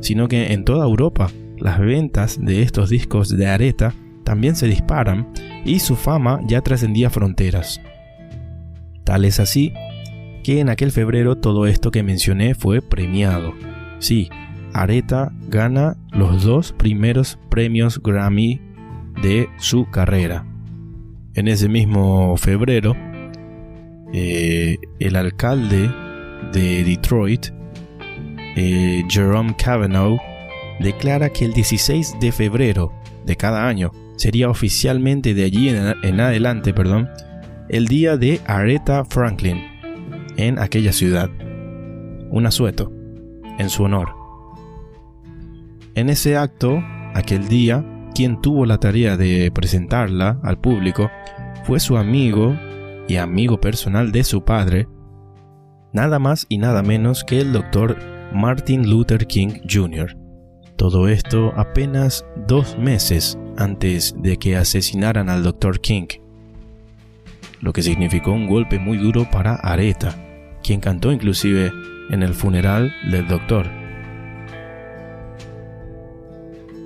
sino que en toda Europa las ventas de estos discos de Aretha también se disparan y su fama ya trascendía fronteras. Tal es así que en aquel febrero todo esto que mencioné fue premiado. Sí, Aretha gana los 2 primeros premios Grammy de su carrera. En ese mismo febrero, el alcalde de Detroit, Jerome Cavanaugh, declara que el 16 de febrero de cada año sería oficialmente de allí en adelante, el día de Aretha Franklin en aquella ciudad, un asueto en su honor. En ese acto, aquel día, quien tuvo la tarea de presentarla al público fue su amigo y amigo personal de su padre, nada más y nada menos que el Dr. Martin Luther King Jr. Todo esto apenas 2 meses antes de que asesinaran al Dr. King, lo que significó un golpe muy duro para Aretha, quien cantó inclusive en el funeral del doctor.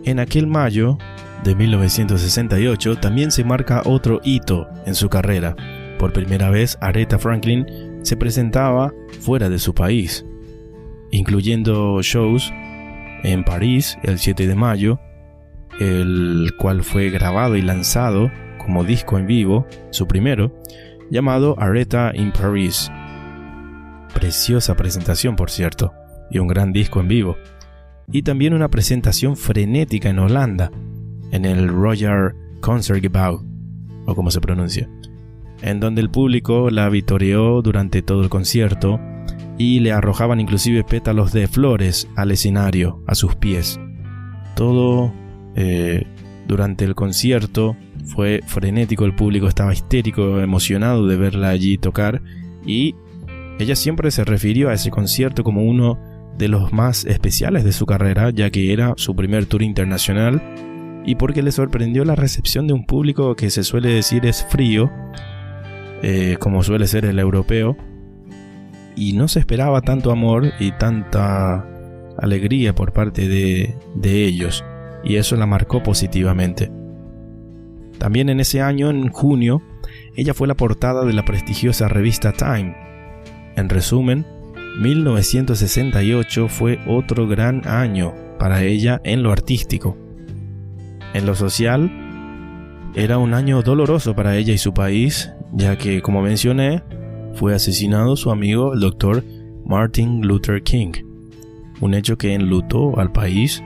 En aquel mayo de 1968 también se marca otro hito en su carrera. Por primera vez Aretha Franklin se presentaba fuera de su país, incluyendo shows en París el 7 de mayo, el cual fue grabado y lanzado como disco en vivo, su primero, llamado Aretha in Paris. Preciosa presentación, por cierto, y un gran disco en vivo. Y también una presentación frenética en Holanda, en el Royal Concertgebouw, o como se pronuncia, en donde el público la vitoreó durante todo el concierto y le arrojaban inclusive pétalos de flores al escenario, a sus pies. Todo durante el concierto fue frenético, el público estaba histérico, emocionado de verla allí tocar, y ella siempre se refirió a ese concierto como uno de los más especiales de su carrera, ya que era su primer tour internacional y porque le sorprendió la recepción de un público que se suele decir es frío, como suele ser el europeo, y no se esperaba tanto amor y tanta alegría por parte de ellos. y eso la marcó positivamente. También en ese año, en junio, ella fue la portada de la prestigiosa revista Time. En resumen, 1968 fue otro gran año para ella en lo artístico. En lo social, era un año doloroso para ella y su país, ya que, como mencioné, fue asesinado su amigo el Dr. Martin Luther King, un hecho que enlutó al país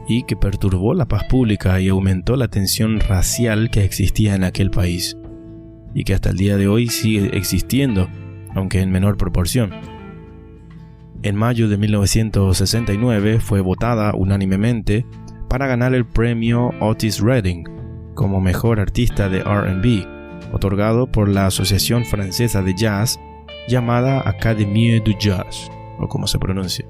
y que perturbó la paz pública y aumentó la tensión racial que existía en aquel país, y que hasta el día de hoy sigue existiendo, aunque en menor proporción. En mayo de 1969 fue votada unánimemente para ganar el premio Otis Redding como mejor artista de R&B, otorgado por la Asociación Francesa de Jazz llamada Académie du Jazz, o como se pronuncia,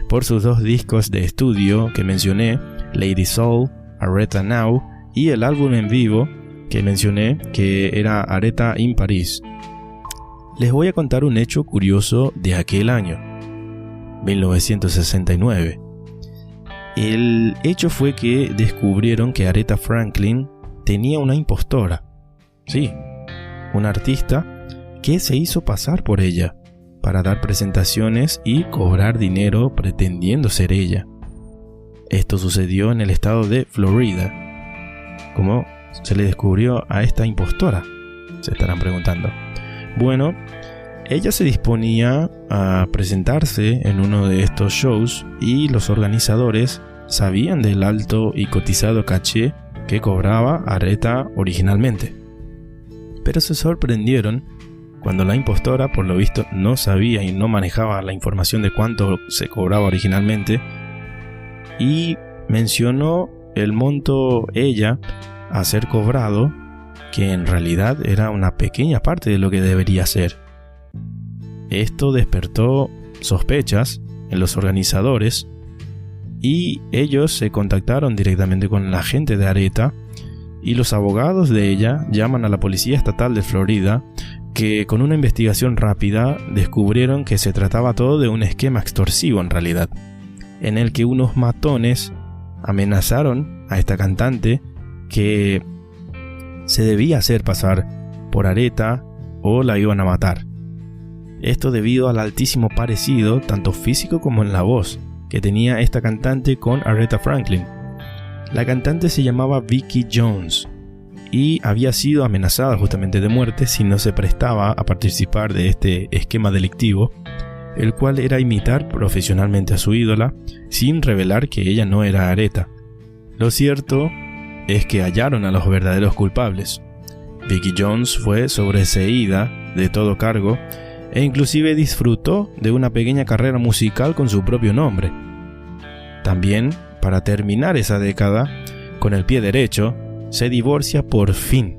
por sus 2 discos de estudio que mencioné, Lady Soul, Aretha Now, y el álbum en vivo que mencioné, que era Aretha in Paris. Les voy a contar un hecho curioso de aquel año, 1969. El hecho fue que descubrieron que Aretha Franklin tenía una impostora. Sí, una artista que se hizo pasar por ella para dar presentaciones y cobrar dinero pretendiendo ser ella. Esto sucedió en el estado de Florida. ¿Cómo se le descubrió a esta impostora?, se estarán preguntando. Bueno, ella se disponía a presentarse en uno de estos shows y los organizadores sabían del alto y cotizado caché que cobraba Aretha originalmente. Pero se sorprendieron cuando la impostora, por lo visto, no sabía y no manejaba la información de cuánto se cobraba originalmente, y mencionó el monto ella a ser cobrado, que en realidad era una pequeña parte de lo que debería ser. Esto despertó sospechas en los organizadores y ellos se contactaron directamente con la gente de Aretha, y los abogados de ella llaman a la Policía Estatal de Florida, que con una investigación rápida descubrieron que se trataba todo de un esquema extorsivo en realidad, en el que unos matones amenazaron a esta cantante que se debía hacer pasar por Aretha o la iban a matar. Esto debido al altísimo parecido, tanto físico como en la voz, que tenía esta cantante con Aretha Franklin. La cantante se llamaba Vicki Jones y había sido amenazada justamente de muerte si no se prestaba a participar de este esquema delictivo, el cual era imitar profesionalmente a su ídola sin revelar que ella no era Aretha. Lo cierto es que hallaron a los verdaderos culpables. Vicki Jones fue sobreseída de todo cargo e inclusive disfrutó de una pequeña carrera musical con su propio nombre. También, para terminar esa década con el pie derecho, se divorcia por fin,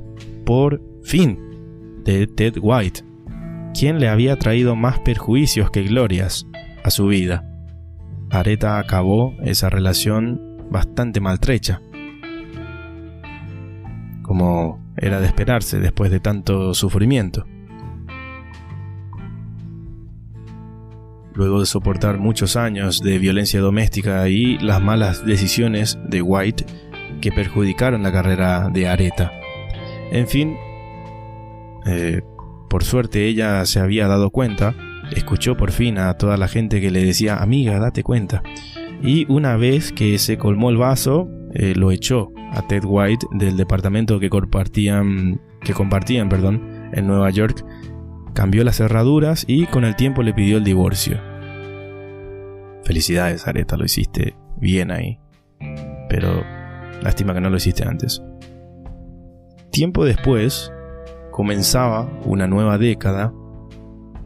de Ted White, quien le había traído más perjuicios que glorias a su vida. Aretha acabó esa relación bastante maltrecha, como era de esperarse después de tanto sufrimiento. Luego de soportar muchos años de violencia doméstica y las malas decisiones de White que perjudicaron la carrera de Aretha. En fin, por suerte ella se había dado cuenta, escuchó por fin a toda la gente que le decía, amiga, date cuenta. Y una vez que se colmó el vaso, lo echó a Ted White del departamento que compartían en Nueva York. Cambió las cerraduras y con el tiempo le pidió el divorcio. Felicidades, Aretha, lo hiciste bien ahí. Pero lástima que no lo hiciste antes. Tiempo después comenzaba una nueva década.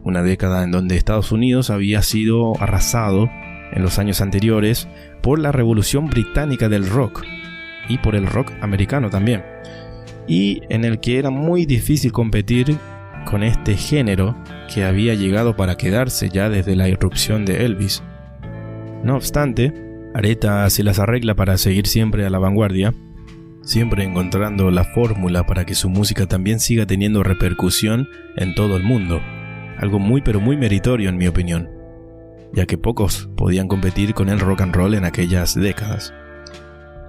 Una década en donde Estados Unidos había sido arrasado en los años anteriores por la revolución británica del rock y por el rock americano también. Y en el que era muy difícil competir con este género que había llegado para quedarse ya desde la irrupción de Elvis. No obstante, Aretha se las arregla para seguir siempre a la vanguardia, siempre encontrando la fórmula para que su música también siga teniendo repercusión en todo el mundo, algo muy pero muy meritorio en mi opinión, ya que pocos podían competir con el rock and roll en aquellas décadas.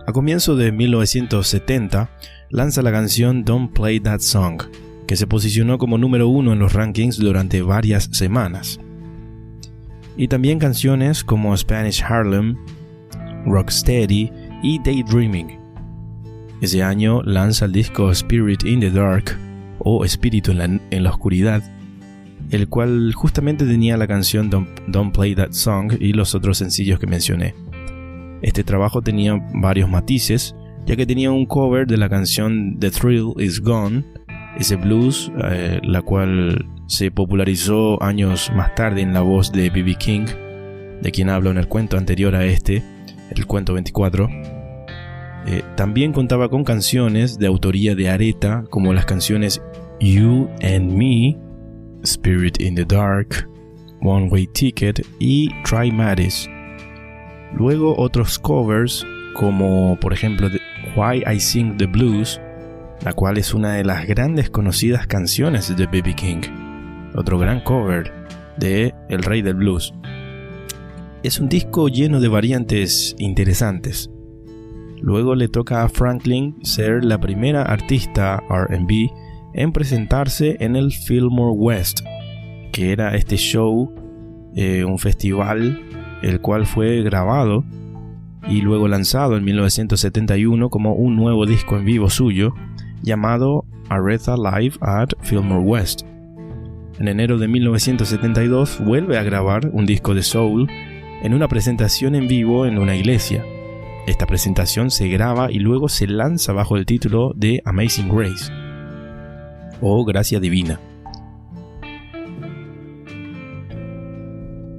A comienzos de 1970 lanza la canción Don't Play That Song, que se posicionó como número 1 en los rankings durante varias semanas. Y también canciones como Spanish Harlem, Rocksteady y Daydreaming. Ese año lanza el disco Spirit in the Dark, o Espíritu en la Oscuridad, el cual justamente tenía la canción Don't Play That Song y los otros sencillos que mencioné. Este trabajo tenía varios matices, ya que tenía un cover de la canción The Thrill Is Gone, ese blues, la cual se popularizó años más tarde en la voz de B.B. King, de quien hablo en el cuento anterior a este, el cuento 24. También contaba con canciones de autoría de Aretha, como las canciones You and Me, Spirit in the Dark, One Way Ticket y Try Mattis. Luego otros covers, como por ejemplo Why I Sing the Blues, la cual es una de las grandes conocidas canciones de B.B. King, otro gran cover de El Rey del Blues. Es un disco lleno de variantes interesantes. Luego le toca a Franklin ser la primera artista R&B en presentarse en el Fillmore West, que era este show, un festival, el cual fue grabado y luego lanzado en 1971 como un nuevo disco en vivo suyo, llamado Aretha Live at Fillmore West. En enero de 1972 vuelve a grabar un disco de soul en una presentación en vivo en una iglesia. Esta presentación se graba y luego se lanza bajo el título de Amazing Grace, o Gracia Divina.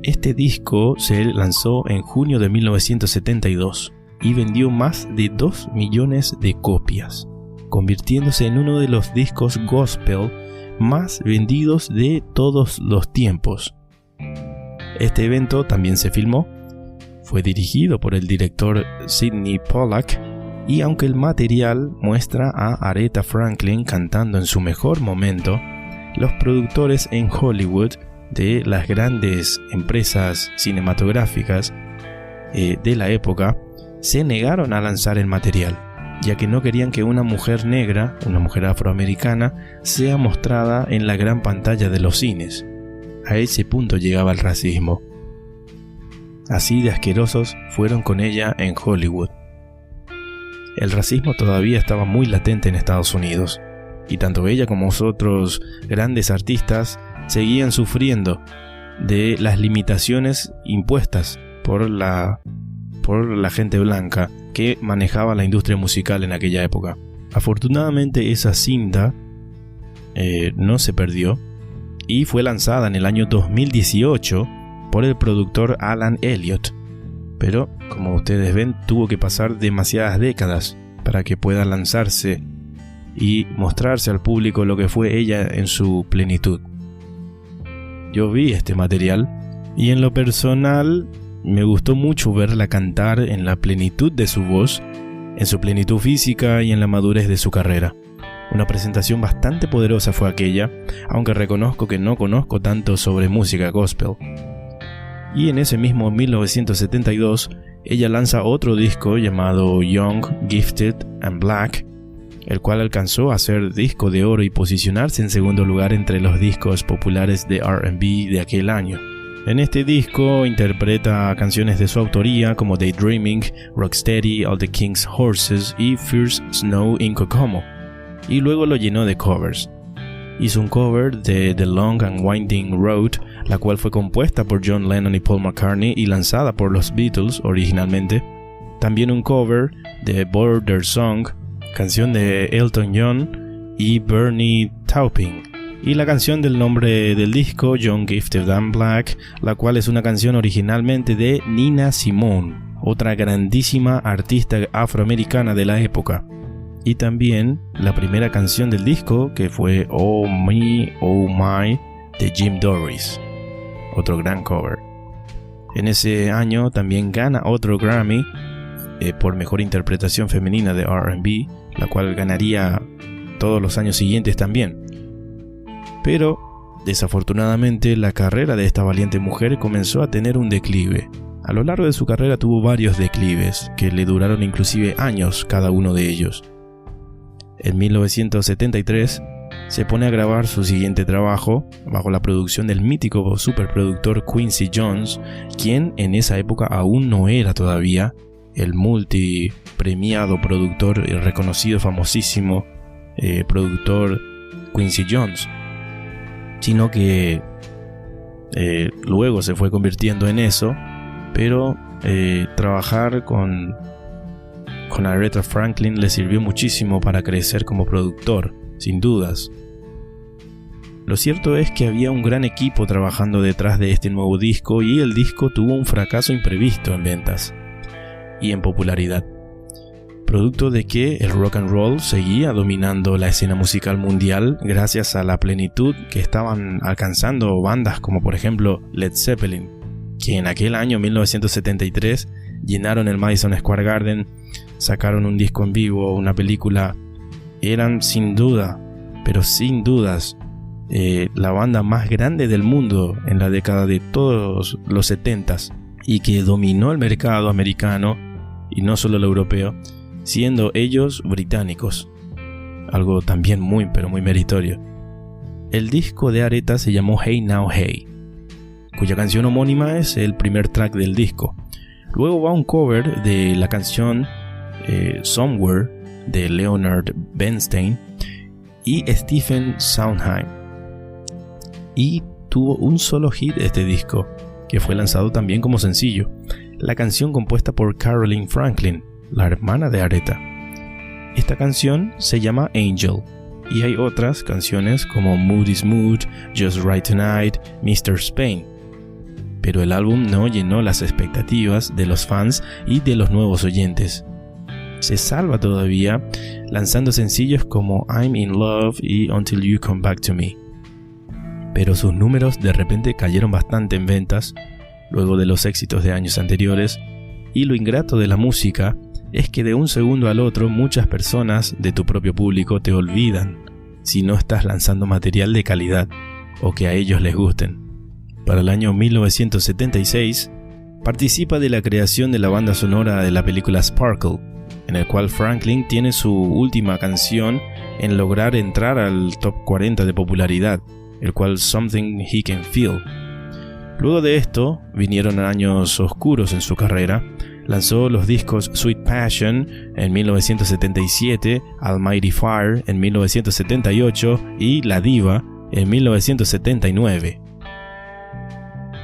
Este disco se lanzó en junio de 1972 y vendió más de 2 millones de copias, convirtiéndose en uno de los discos gospel más vendidos de todos los tiempos. Este evento también se filmó, fue dirigido por el director Sidney Pollack, y aunque el material muestra a Aretha Franklin cantando en su mejor momento, los productores en Hollywood de las grandes empresas cinematográficas de la época se negaron a lanzar el material, ya que no querían que una mujer negra, una mujer afroamericana, sea mostrada en la gran pantalla de los cines. A ese punto llegaba el racismo. Así de asquerosos fueron con ella en Hollywood. El racismo todavía estaba muy latente en Estados Unidos, y tanto ella como otros grandes artistas seguían sufriendo de las limitaciones impuestas por la gente blanca que manejaba la industria musical en aquella época. Afortunadamente esa cinta no se perdió y fue lanzada en el año 2018 por el productor Alan Elliott, pero como ustedes ven tuvo que pasar demasiadas décadas para que pueda lanzarse y mostrarse al público lo que fue ella en su plenitud. Yo vi este material y en lo personal me gustó mucho verla cantar en la plenitud de su voz, en su plenitud física y en la madurez de su carrera. Una presentación bastante poderosa fue aquella, aunque reconozco que no conozco tanto sobre música gospel. Y en ese mismo 1972, ella lanza otro disco llamado Young, Gifted and Black, el cual alcanzó a ser disco de oro y posicionarse en segundo lugar entre los discos populares de R&B de aquel año. En este disco interpreta canciones de su autoría como Daydreaming, Rocksteady, All the King's Horses y First Snow in Kokomo, y luego lo llenó de covers. Hizo un cover de The Long and Winding Road, la cual fue compuesta por John Lennon y Paul McCartney y lanzada por los Beatles originalmente. También un cover de Border Song, canción de Elton John y Bernie Taupin, y la canción del nombre del disco, Young, Gifted and Black, la cual es una canción originalmente de Nina Simone, otra grandísima artista afroamericana de la época. Y también la primera canción del disco, que fue Oh Me, Oh My, de Jim Doris, otro gran cover. En ese año también gana otro Grammy por mejor interpretación femenina de R&B, la cual ganaría todos los años siguientes también. Pero desafortunadamente la carrera de esta valiente mujer comenzó a tener un declive, A lo largo de su carrera tuvo varios declives, que le duraron inclusive años cada uno de ellos. En 1973 se pone a grabar su siguiente trabajo, bajo la producción del mítico superproductor Quincy Jones, quien en esa época aún no era todavía el multipremiado productor y reconocido famosísimo productor Quincy Jones, sino que luego se fue convirtiendo en eso, pero trabajar con Aretha Franklin le sirvió muchísimo para crecer como productor, sin dudas. Lo cierto es que había un gran equipo trabajando detrás de este nuevo disco y el disco tuvo un fracaso imprevisto en ventas y en popularidad, producto de que el rock and roll seguía dominando la escena musical mundial gracias a la plenitud que estaban alcanzando bandas como por ejemplo Led Zeppelin, que en aquel año 1973 llenaron el Madison Square Garden, sacaron un disco en vivo, una película. Eran sin duda, pero sin dudas, la banda más grande del mundo en la década de todos los 70s y que dominó el mercado americano y no solo el europeo, siendo ellos británicos, algo también muy meritorio. El disco de Aretha se llamó Hey Now Hey, cuya canción homónima es el primer track del disco. Luego va un cover de la canción Somewhere de Leonard Bernstein y Stephen Sondheim, y tuvo un solo hit este disco, que fue lanzado también como sencillo, la canción compuesta por Caroline Franklin, la hermana de Aretha. Esta canción se llama Angel, y hay otras canciones como Mood is Mood, Just Right Tonight, Mr. Spain, pero el álbum no llenó las expectativas de los fans y de los nuevos oyentes. Se salva todavía lanzando sencillos como I'm in Love y Until You Come Back to Me, pero sus números de repente cayeron bastante en ventas luego de los éxitos de años anteriores, y lo ingrato de la música es que de un segundo al otro muchas personas de tu propio público te olvidan si no estás lanzando material de calidad o que a ellos les gusten. Para el año 1976 participa de la creación de la banda sonora de la película Sparkle, en el cual Franklin tiene su última canción en lograr entrar al top 40 de popularidad, el cual Something He Can Feel. Luego de esto vinieron años oscuros en su carrera. Lanzó los discos Sweet Passion en 1977, Almighty Fire en 1978 y La Diva en 1979.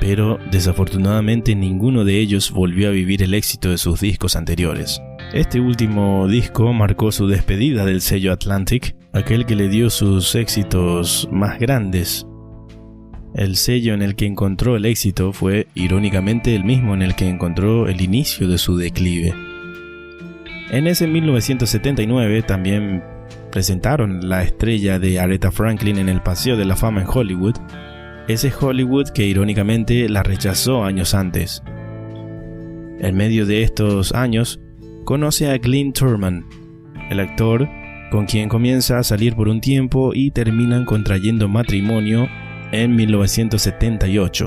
Pero desafortunadamente ninguno de ellos volvió a vivir el éxito de sus discos anteriores. Este último disco marcó su despedida del sello Atlantic, aquel que le dio sus éxitos más grandes. El sello en el que encontró el éxito fue, irónicamente, el mismo en el que encontró el inicio de su declive. En ese 1979 también presentaron la estrella de Aretha Franklin en el Paseo de la Fama en Hollywood, ese Hollywood que irónicamente la rechazó años antes. En medio de estos años, conoce a Glynn Turman, el actor con quien comienza a salir por un tiempo y terminan contrayendo matrimonio en 1978.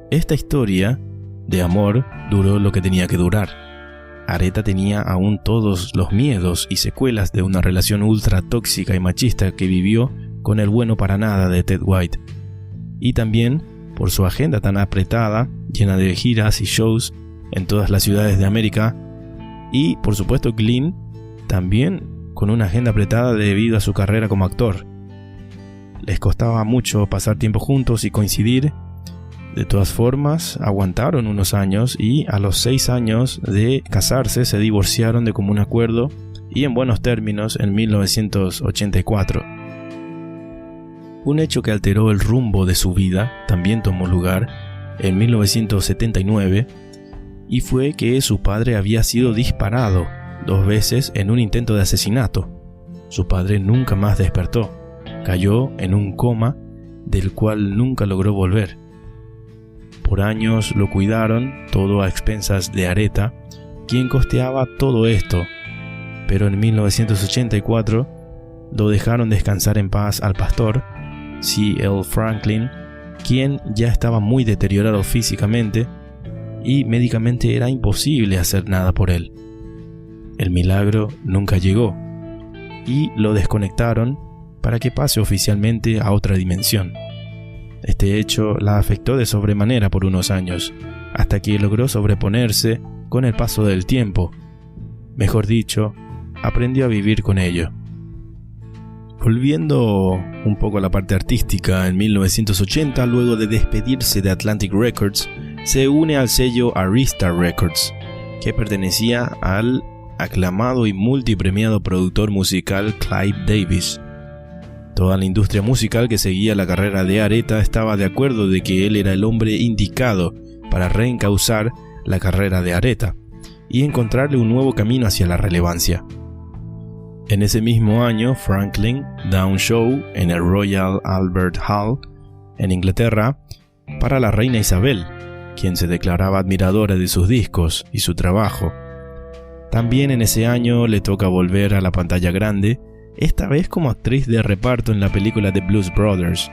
Esta historia de amor duró lo que tenía que durar. Aretha tenía aún todos los miedos y secuelas de una relación ultra tóxica y machista que vivió con el bueno para nada de Ted White. Y también por su agenda tan apretada, llena de giras y shows en todas las ciudades de América. Y por supuesto Glynn también con una agenda apretada debido a su carrera como actor. Les costaba mucho pasar tiempo juntos y coincidir. De todas formas, aguantaron unos años y a los 6 años de casarse se divorciaron de común acuerdo y en buenos términos en 1984. Un hecho que alteró el rumbo de su vida también tomó lugar en 1979 y fue que su padre había sido disparado 2 veces en un intento de asesinato. Su padre nunca más despertó. Cayó en un coma del cual nunca logró volver. Por años lo cuidaron, todo a expensas de Aretha, quien costeaba todo esto, pero en 1984 lo dejaron descansar en paz al pastor C.L. Franklin, quien ya estaba muy deteriorado físicamente, y médicamente era imposible hacer nada por él. El milagro nunca llegó y lo desconectaron para que pase oficialmente a otra dimensión. Este hecho la afectó de sobremanera por unos años, hasta que logró sobreponerse con el paso del tiempo. Mejor dicho, aprendió a vivir con ello. Volviendo un poco a la parte artística, en 1980, luego de despedirse de Atlantic Records, se une al sello Arista Records, que pertenecía al aclamado y multipremiado productor musical Clive Davis. Toda la industria musical que seguía la carrera de Aretha estaba de acuerdo de que él era el hombre indicado para reencauzar la carrera de Aretha y encontrarle un nuevo camino hacia la relevancia. En ese mismo año, Franklin da un show en el Royal Albert Hall, en Inglaterra, para la reina Isabel, quien se declaraba admiradora de sus discos y su trabajo. También en ese año le toca volver a la pantalla grande, esta vez como actriz de reparto en la película The Blues Brothers.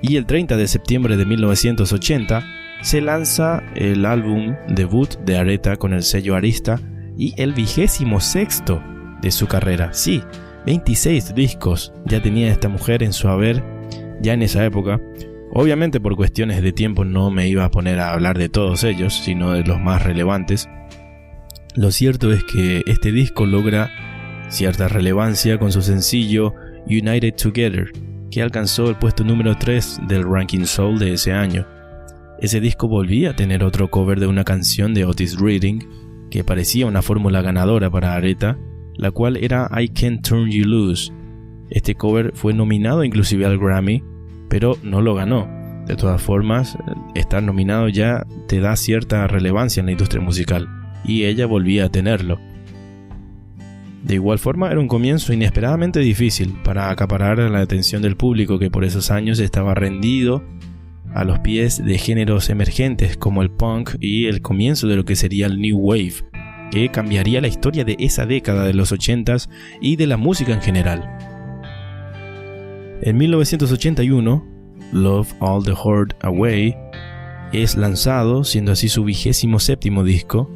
Y el 30 de septiembre de 1980 se lanza el álbum debut de Aretha con el sello Arista y el 26º de su carrera. Sí, 26 discos ya tenía esta mujer en su haber ya en esa época. Obviamente por cuestiones de tiempo no me iba a poner a hablar de todos ellos, sino de los más relevantes. Lo cierto es que este disco logra cierta relevancia con su sencillo United Together, que alcanzó el puesto número 3 del ranking Soul de ese año. Ese disco volvía a tener otro cover de una canción de Otis Redding, que parecía una fórmula ganadora para Aretha, la cual era I Can't Turn You Loose. Este cover fue nominado inclusive al Grammy, pero no lo ganó. De todas formas, estar nominado ya te da cierta relevancia en la industria musical, y ella volvía a tenerlo. De igual forma, era un comienzo inesperadamente difícil para acaparar la atención del público que por esos años estaba rendido a los pies de géneros emergentes como el punk y el comienzo de lo que sería el New Wave, que cambiaría la historia de esa década de los 80s y de la música en general. En 1981, Love All the Hurt Away es lanzado, siendo así su 27º disco.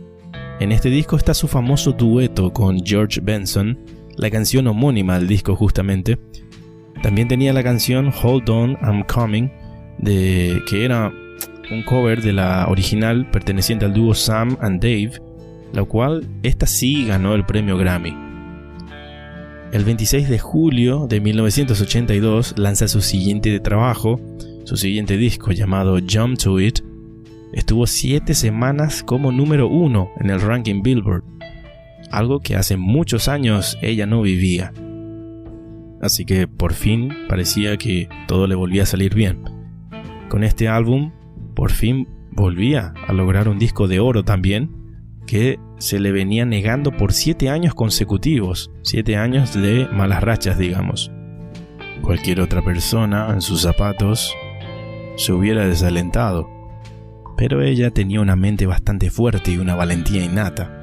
En este disco está su famoso dueto con George Benson, la canción homónima del disco justamente. También tenía la canción Hold On, I'm Coming, que era un cover de la original perteneciente al dúo Sam and Dave, la cual esta sí ganó el premio Grammy. El 26 de julio de 1982 lanza su siguiente trabajo, su siguiente disco llamado Jump to It. Estuvo 7 semanas como número 1 en el ranking Billboard, algo que hace muchos años ella no vivía. Así que por fin parecía que todo le volvía a salir bien. Con este álbum, por fin volvía a lograr un disco de oro también, que se le venía negando por 7 años consecutivos, 7 años de malas rachas, digamos. Cualquier otra persona en sus zapatos se hubiera desalentado, pero ella tenía una mente bastante fuerte y una valentía innata.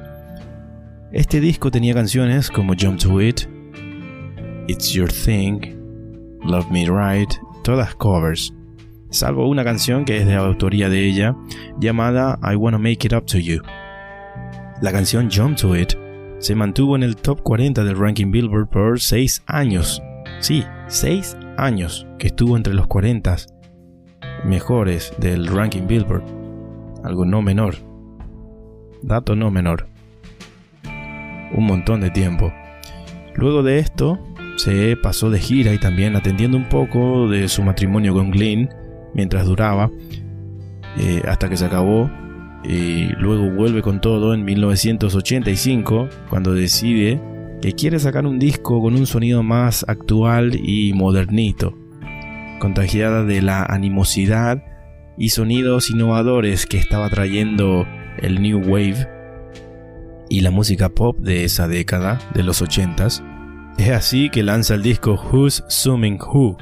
Este disco tenía canciones como Jump to It, It's Your Thing, Love Me Right, todas covers, salvo una canción que es de autoría de ella, llamada I Wanna Make It Up to You. La canción Jump to It se mantuvo en el top 40 del ranking Billboard por 6 años. Sí, 6 años que estuvo entre los 40 mejores del ranking Billboard. Algo no menor. Dato no menor. Un montón de tiempo. Luego de esto, se pasó de gira y también atendiendo un poco de su matrimonio con Glenn mientras duraba, hasta que se acabó. Y luego vuelve con todo en 1985, cuando decide que quiere sacar un disco con un sonido más actual y modernito, contagiada de la animosidad y sonidos innovadores que estaba trayendo el New Wave y la música pop de esa década de los 80s. Es así que lanza el disco Who's Summing Who.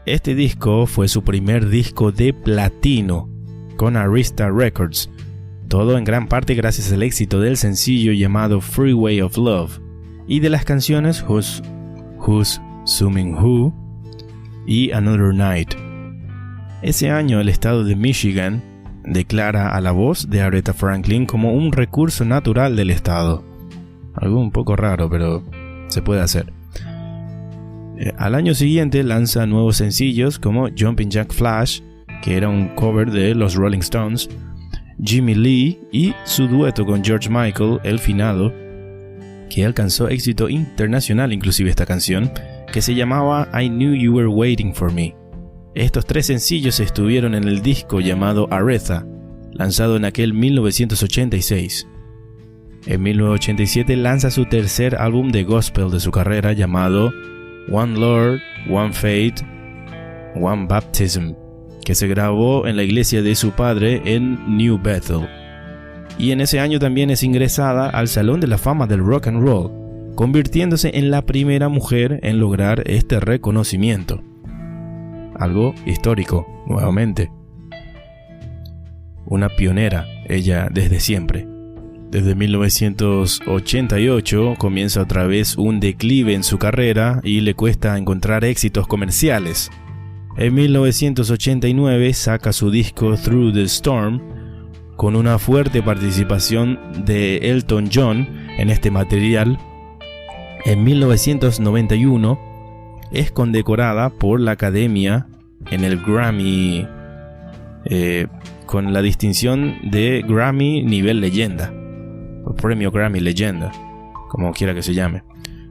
Este disco fue su primer disco de platino con Arista Records, todo en gran parte gracias al éxito del sencillo llamado Freeway of Love y de las canciones Who's Summing Who y Another Night. Ese año el estado de Michigan declara a la voz de Aretha Franklin como un recurso natural del Estado. Algo un poco raro, pero se puede hacer. Al año siguiente lanza nuevos sencillos como Jumpin' Jack Flash, que era un cover de los Rolling Stones, Jimmy Lee y su dueto con George Michael, El Finado, que alcanzó éxito internacional inclusive esta canción, que se llamaba I Knew You Were Waiting For Me. Estos 3 sencillos estuvieron en el disco llamado Aretha, lanzado en aquel 1986. En 1987 lanza su tercer álbum de gospel de su carrera llamado One Lord, One Faith, One Baptism, que se grabó en la iglesia de su padre en New Bethel. Y en ese año también es ingresada al Salón de la Fama del Rock and Roll, convirtiéndose en la primera mujer en lograr este reconocimiento. Algo histórico, nuevamente. Una pionera, ella desde siempre. Desde 1988 comienza otra vez un declive en su carrera y le cuesta encontrar éxitos comerciales. En 1989 saca su disco Through the Storm, con una fuerte participación de Elton John en este material. En 1991 es condecorada por la Academia en el Grammy, con la distinción de Grammy nivel leyenda, o premio Grammy leyenda, como quiera que se llame.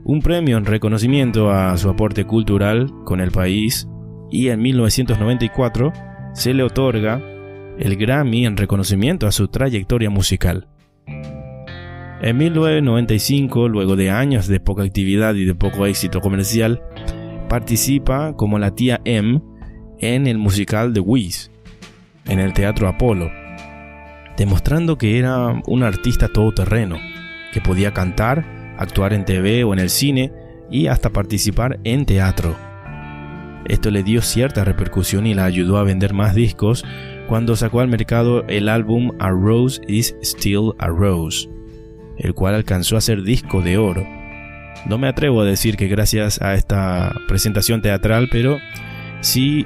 Un premio en reconocimiento a su aporte cultural con el país, y en 1994 se le otorga el Grammy en reconocimiento a su trayectoria musical. En 1995, luego de años de poca actividad y de poco éxito comercial, participa como la tía M en el musical The Wiz, en el Teatro Apolo, demostrando que era un artista todoterreno, que podía cantar, actuar en TV o en el cine y hasta participar en teatro. Esto le dio cierta repercusión y la ayudó a vender más discos cuando sacó al mercado el álbum A Rose is Still a Rose, el cual alcanzó a ser disco de oro. No me atrevo a decir que gracias a esta presentación teatral, pero sí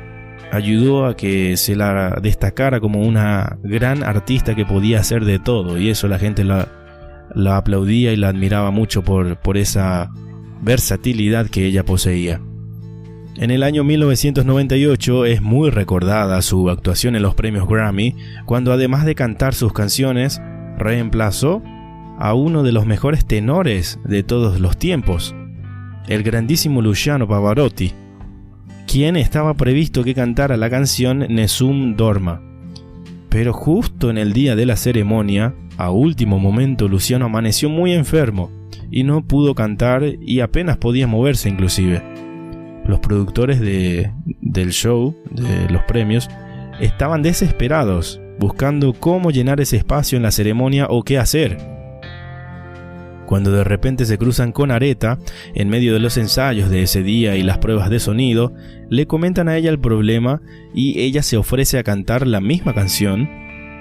ayudó a que se la destacara como una gran artista que podía hacer de todo, y eso la gente la aplaudía y la admiraba mucho por esa versatilidad que ella poseía. En el año 1998 es muy recordada su actuación en los premios Grammy, cuando además de cantar sus canciones, reemplazó a uno de los mejores tenores de todos los tiempos, el grandísimo Luciano Pavarotti, quien estaba previsto que cantara la canción Nessun Dorma. Pero justo en el día de la ceremonia, a último momento, Luciano amaneció muy enfermo y no pudo cantar y apenas podía moverse inclusive. Los productores del show, de los premios, estaban desesperados, buscando cómo llenar ese espacio en la ceremonia o qué hacer. Cuando de repente se cruzan con Aretha, en medio de los ensayos de ese día y las pruebas de sonido, le comentan a ella el problema y ella se ofrece a cantar la misma canción,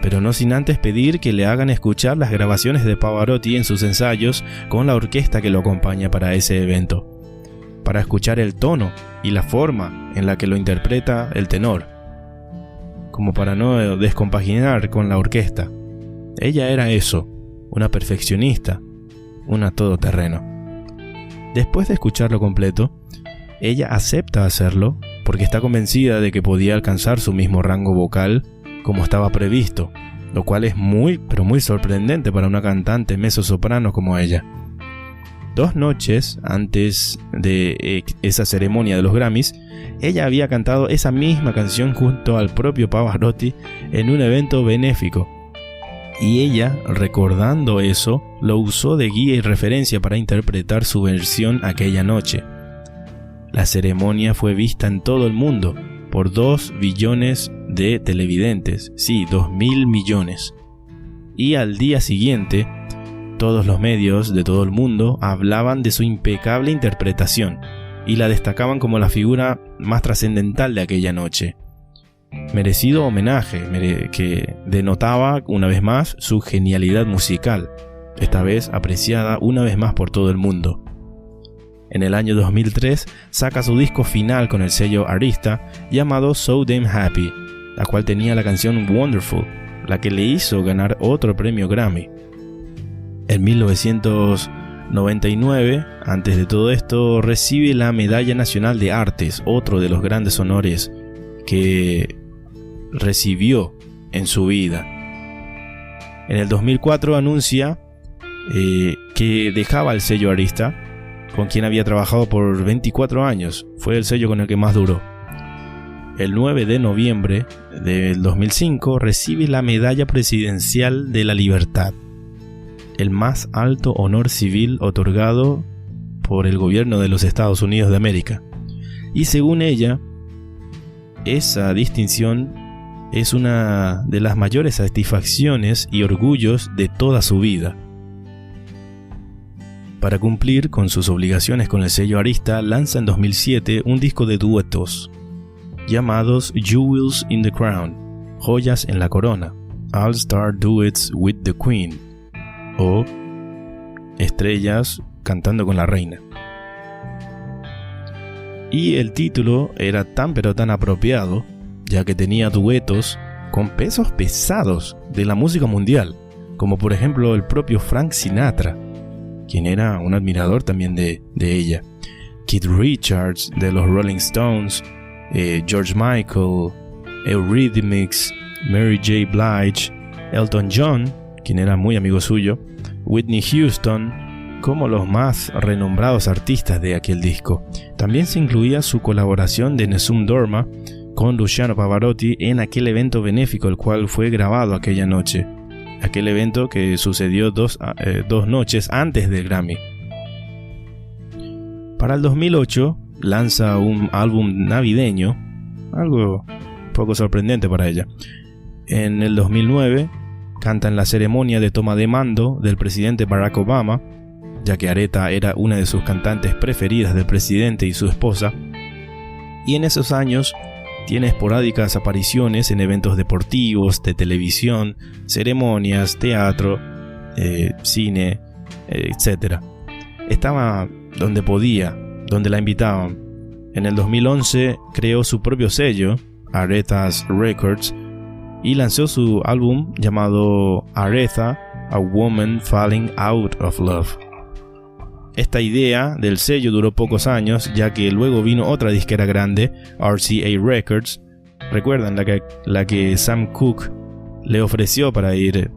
pero no sin antes pedir que le hagan escuchar las grabaciones de Pavarotti en sus ensayos con la orquesta que lo acompaña para ese evento, para escuchar el tono y la forma en la que lo interpreta el tenor, como para no descompaginar con la orquesta. Ella era eso, una perfeccionista, una todoterreno. Después de escucharlo completo, ella acepta hacerlo porque está convencida de que podía alcanzar su mismo rango vocal como estaba previsto, lo cual es muy, pero muy sorprendente para una cantante mezzosoprano como ella. 2 noches antes de esa ceremonia de los Grammys, ella había cantado esa misma canción junto al propio Pavarotti en un evento benéfico. Y ella, recordando eso, lo usó de guía y referencia para interpretar su versión aquella noche. La ceremonia fue vista en todo el mundo por 2 billones de televidentes, sí, 2.000 millones. Y al día siguiente, todos los medios de todo el mundo hablaban de su impecable interpretación y la destacaban como la figura más trascendental de aquella noche. Merecido homenaje que denotaba una vez más su genialidad musical, esta vez apreciada una vez más por todo el mundo. En el año 2003 saca su disco final con el sello Arista llamado So Damn Happy, la cual tenía la canción Wonderful, la que le hizo ganar otro premio Grammy. En 1999, antes de todo esto, recibe la Medalla Nacional de Artes, otro de los grandes honores que recibió en su vida. En el 2004 anuncia que dejaba el sello Arista, con quien había trabajado por 24 años. Fue el sello con el que más duró. El 9 de noviembre del 2005 recibe la Medalla Presidencial de la Libertad, el más alto honor civil otorgado por el gobierno de los Estados Unidos de América. Y según ella, esa distinción es una de las mayores satisfacciones y orgullos de toda su vida. Para cumplir con sus obligaciones con el sello Arista, lanza en 2007 un disco de duetos llamados Jewels in the Crown, joyas en la corona, All Star Duets with the Queen, o estrellas cantando con la reina. Y el título era tan pero tan apropiado, ya que tenía duetos con pesos pesados de la música mundial, como por ejemplo el propio Frank Sinatra, quien era un admirador también de ella, Keith Richards de los Rolling Stones, George Michael, Eurythmics, Mary J. Blige, Elton John, quien era muy amigo suyo, Whitney Houston, como los más renombrados artistas de aquel disco. También se incluía su colaboración de Nessun Dorma con Luciano Pavarotti en aquel evento benéfico, el cual fue grabado aquella noche. Aquel evento que sucedió dos noches antes del Grammy. Para el 2008 lanza un álbum navideño, algo poco sorprendente para ella. En el 2009 canta en la ceremonia de toma de mando del presidente Barack Obama, ya que Aretha era una de sus cantantes preferidas del presidente y su esposa, y en esos años tiene esporádicas apariciones en eventos deportivos, de televisión, ceremonias, teatro, cine, etc. Estaba donde podía, donde la invitaban. En el 2011 creó su propio sello, Aretha's Records, y lanzó su álbum llamado Aretha, A Woman Falling Out of Love. Esta idea del sello duró pocos años, ya que luego vino otra disquera grande, RCA Records. ¿Recuerdan la que Sam Cooke le ofreció para ir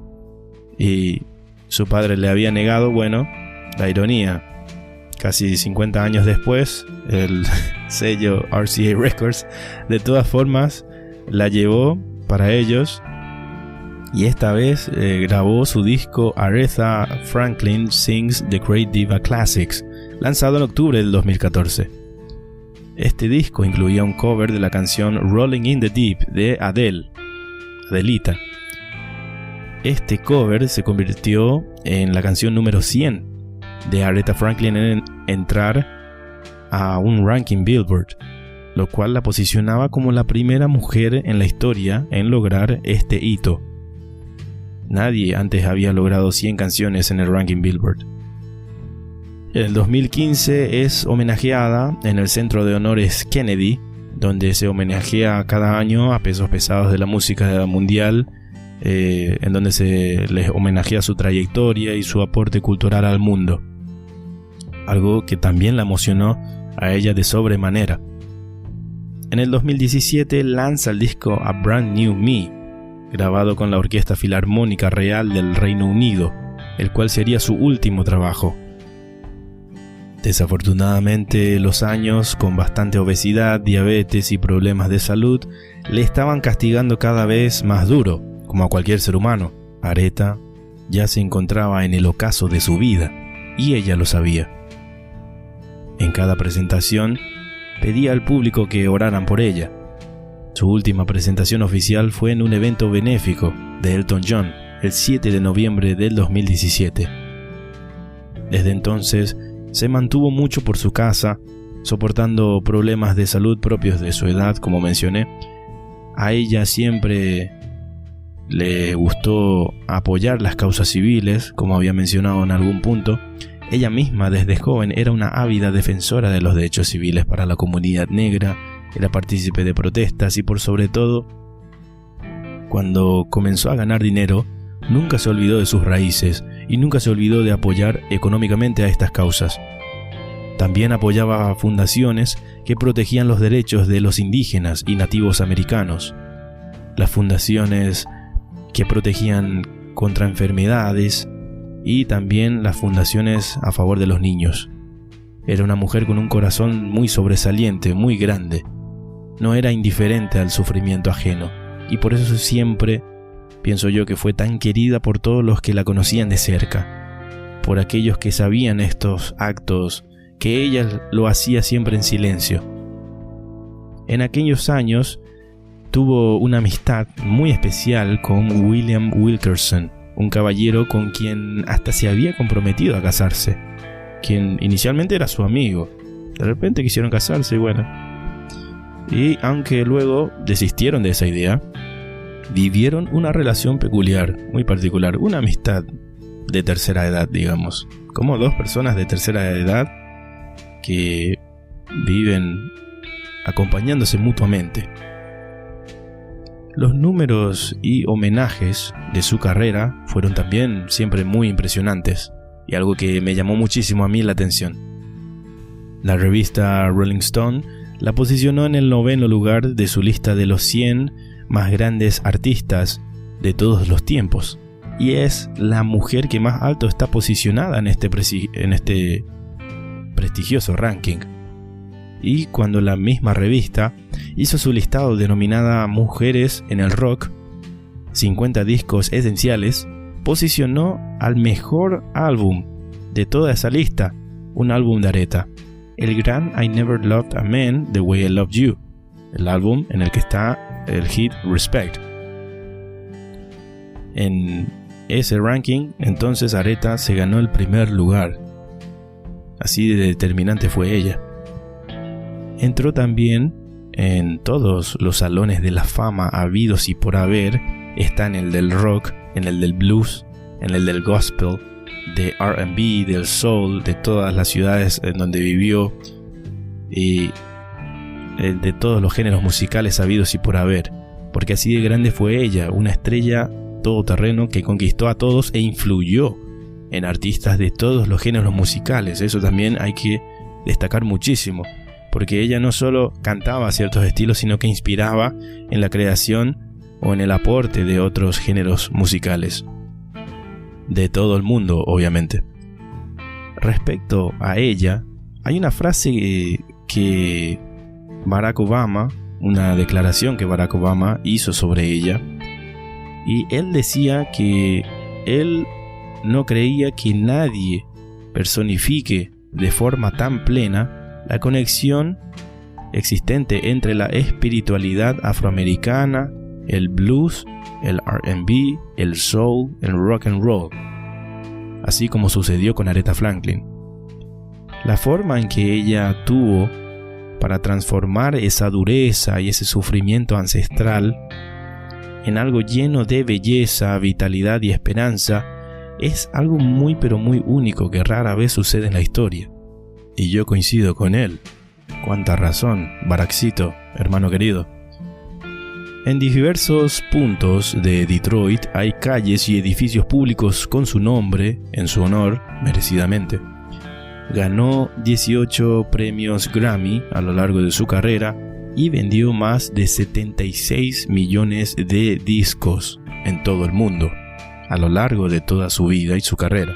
y su padre le había negado? Bueno, la ironía. Casi 50 años después, el sello RCA Records de todas formas la llevó para ellos, y esta vez grabó su disco Aretha Franklin Sings the Great Diva Classics, lanzado en octubre del 2014. Este disco incluía un cover de la canción Rolling in the Deep de Adelita. Este cover se convirtió en la canción número 100 de Aretha Franklin en entrar a un ranking Billboard, lo cual la posicionaba como la primera mujer en la historia en lograr este hito. Nadie antes había logrado 100 canciones en el ranking Billboard. En el 2015 es homenajeada en el Centro de Honores Kennedy, donde se homenajea cada año a pesos pesados de la música mundial, en donde se les homenajea su trayectoria y su aporte cultural al mundo. Algo que también la emocionó a ella de sobremanera. En el 2017 lanza el disco A Brand New Me, grabado con la Orquesta Filarmónica Real del Reino Unido, el cual sería su último trabajo. Desafortunadamente, los años, con bastante obesidad, diabetes y problemas de salud, le estaban castigando cada vez más duro, como a cualquier ser humano. Aretha ya se encontraba en el ocaso de su vida, y ella lo sabía. En cada presentación, pedía al público que oraran por ella. Su última presentación oficial fue en un evento benéfico de Elton John, el 7 de noviembre del 2017. Desde entonces, se mantuvo mucho por su casa, soportando problemas de salud propios de su edad, como mencioné. A ella siempre le gustó apoyar las causas civiles, como había mencionado en algún punto. Ella misma, desde joven, era una ávida defensora de los derechos civiles para la comunidad negra, era partícipe de protestas y, por sobre todo, cuando comenzó a ganar dinero, nunca se olvidó de sus raíces y nunca se olvidó de apoyar económicamente a estas causas. También apoyaba fundaciones que protegían los derechos de los indígenas y nativos americanos, las fundaciones que protegían contra enfermedades y también las fundaciones a favor de los niños. Era una mujer con un corazón muy sobresaliente, muy grande. No era indiferente al sufrimiento ajeno y por eso siempre pienso yo que fue tan querida por todos los que la conocían de cerca, por aquellos que sabían estos actos que ella lo hacía siempre en silencio. En aquellos años tuvo una amistad muy especial con William Wilkerson, un caballero con quien hasta se había comprometido a casarse, quien inicialmente era su amigo. De repente quisieron casarse y aunque luego desistieron de esa idea, vivieron una relación peculiar, muy particular, una amistad de tercera edad, digamos, como dos personas de tercera edad que viven acompañándose mutuamente. Los números y homenajes de su carrera fueron también siempre muy impresionantes y algo que me llamó muchísimo a mí la atención. La revista Rolling Stone la posicionó en el 9º lugar de su lista de los 100 más grandes artistas de todos los tiempos y es la mujer que más alto está posicionada en este prestigioso ranking. Y cuando la misma revista hizo su listado denominada Mujeres en el Rock, 50 discos esenciales, posicionó al mejor álbum de toda esa lista, un álbum de Aretha, el gran I Never Loved a Man the Way I Loved You, el álbum en el que está el hit Respect. En ese ranking, entonces Aretha se ganó el primer lugar. Así de determinante fue ella. Entró también en todos los salones de la fama habidos y por haber. Está en el del rock, en el del blues, en el del gospel, de R&B, del soul, de todas las ciudades en donde vivió y de todos los géneros musicales habidos y por haber. Porque así de grande fue ella, una estrella todoterreno que conquistó a todos e influyó en artistas de todos los géneros musicales. Eso también hay que destacar muchísimo, porque ella no solo cantaba ciertos estilos, sino que inspiraba en la creación o en el aporte de otros géneros musicales de todo el mundo, obviamente. Respecto a ella, hay una frase que Barack Obama, una declaración que Barack Obama hizo sobre ella, y él decía que él no creía que nadie personifique de forma tan plena la conexión existente entre la espiritualidad afroamericana, el blues, el R&B, el soul, el rock and roll, así como sucedió con Aretha Franklin. La forma en que ella tuvo para transformar esa dureza y ese sufrimiento ancestral en algo lleno de belleza, vitalidad y esperanza es algo muy pero muy único que rara vez sucede en la historia. Y yo coincido con él. Cuánta razón, Barackcito, hermano querido. En diversos puntos de Detroit hay calles y edificios públicos con su nombre, en su honor, merecidamente. Ganó 18 premios Grammy a lo largo de su carrera y vendió más de 76 millones de discos en todo el mundo, a lo largo de toda su vida y su carrera.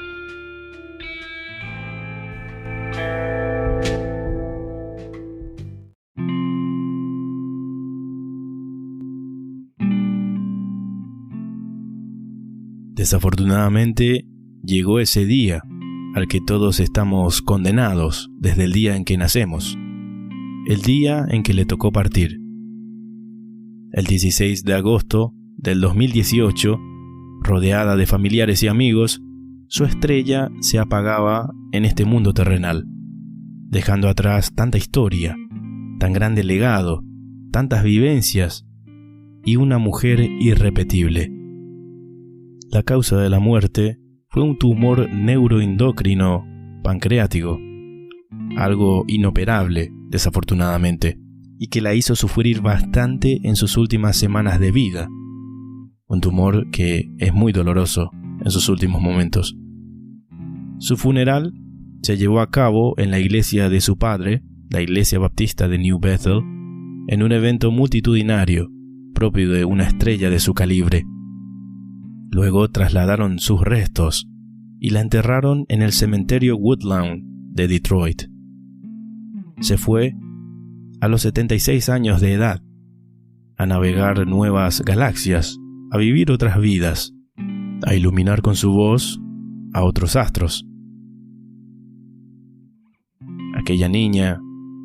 Desafortunadamente, llegó ese día al que todos estamos condenados desde el día en que nacemos, el día en que le tocó partir. El 16 de agosto del 2018, rodeada de familiares y amigos, su estrella se apagaba en este mundo terrenal, dejando atrás tanta historia, tan grande legado, tantas vivencias y una mujer irrepetible. La causa de la muerte fue un tumor neuroendocrino pancreático, algo inoperable, desafortunadamente, y que la hizo sufrir bastante en sus últimas semanas de vida. un tumor que es muy doloroso en sus últimos momentos. Su funeral se llevó a cabo en la iglesia de su padre, la iglesia baptista de New Bethel, en un evento multitudinario propio de una estrella de su calibre. Luego trasladaron sus restos y la enterraron en el cementerio Woodlawn de Detroit. Se fue a los 76 años de edad, a navegar nuevas galaxias, a vivir otras vidas, a iluminar con su voz a otros astros. Aquella niña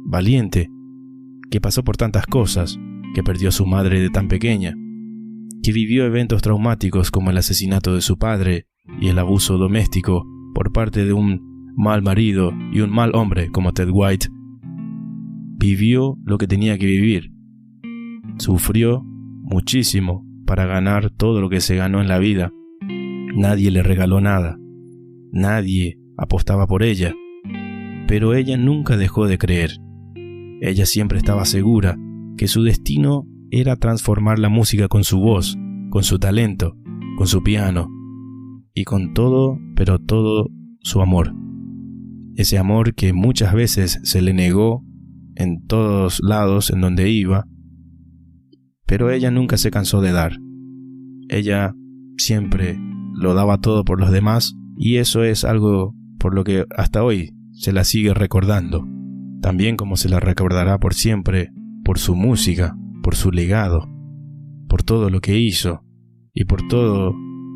valiente que pasó por tantas cosas, que perdió a su madre de tan pequeña, que vivió eventos traumáticos como el asesinato de su padre y el abuso doméstico por parte de un mal marido y un mal hombre como Ted White, vivió lo que tenía que vivir. Sufrió muchísimo para ganar todo lo que se ganó en la vida. Nadie le regaló nada. Nadie apostaba por ella. Pero ella nunca dejó de creer. Ella siempre estaba segura que su destino era transformar la música con su voz, con su talento, con su piano y con todo, pero todo su amor. Ese amor que muchas veces se le negó en todos lados en donde iba, pero ella nunca se cansó de dar. Ella siempre lo daba todo por los demás y eso es algo por lo que hasta hoy se la sigue recordando, también como se la recordará por siempre por su música, por su legado, por todo lo que hizo y por todo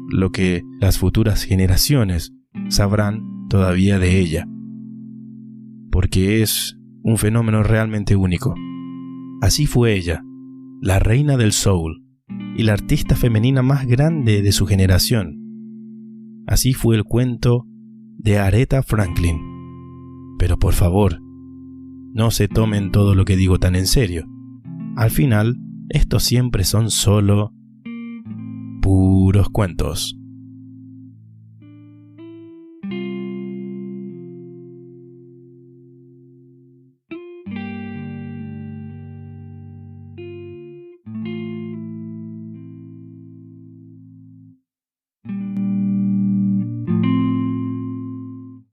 lo que las futuras generaciones sabrán todavía de ella, porque es un fenómeno realmente único. Así fue ella, la reina del soul y la artista femenina más grande de su generación. Así fue el cuento de Aretha Franklin. Pero por favor, no se tomen todo lo que digo tan en serio. Al final, estos siempre son solo puros cuentos.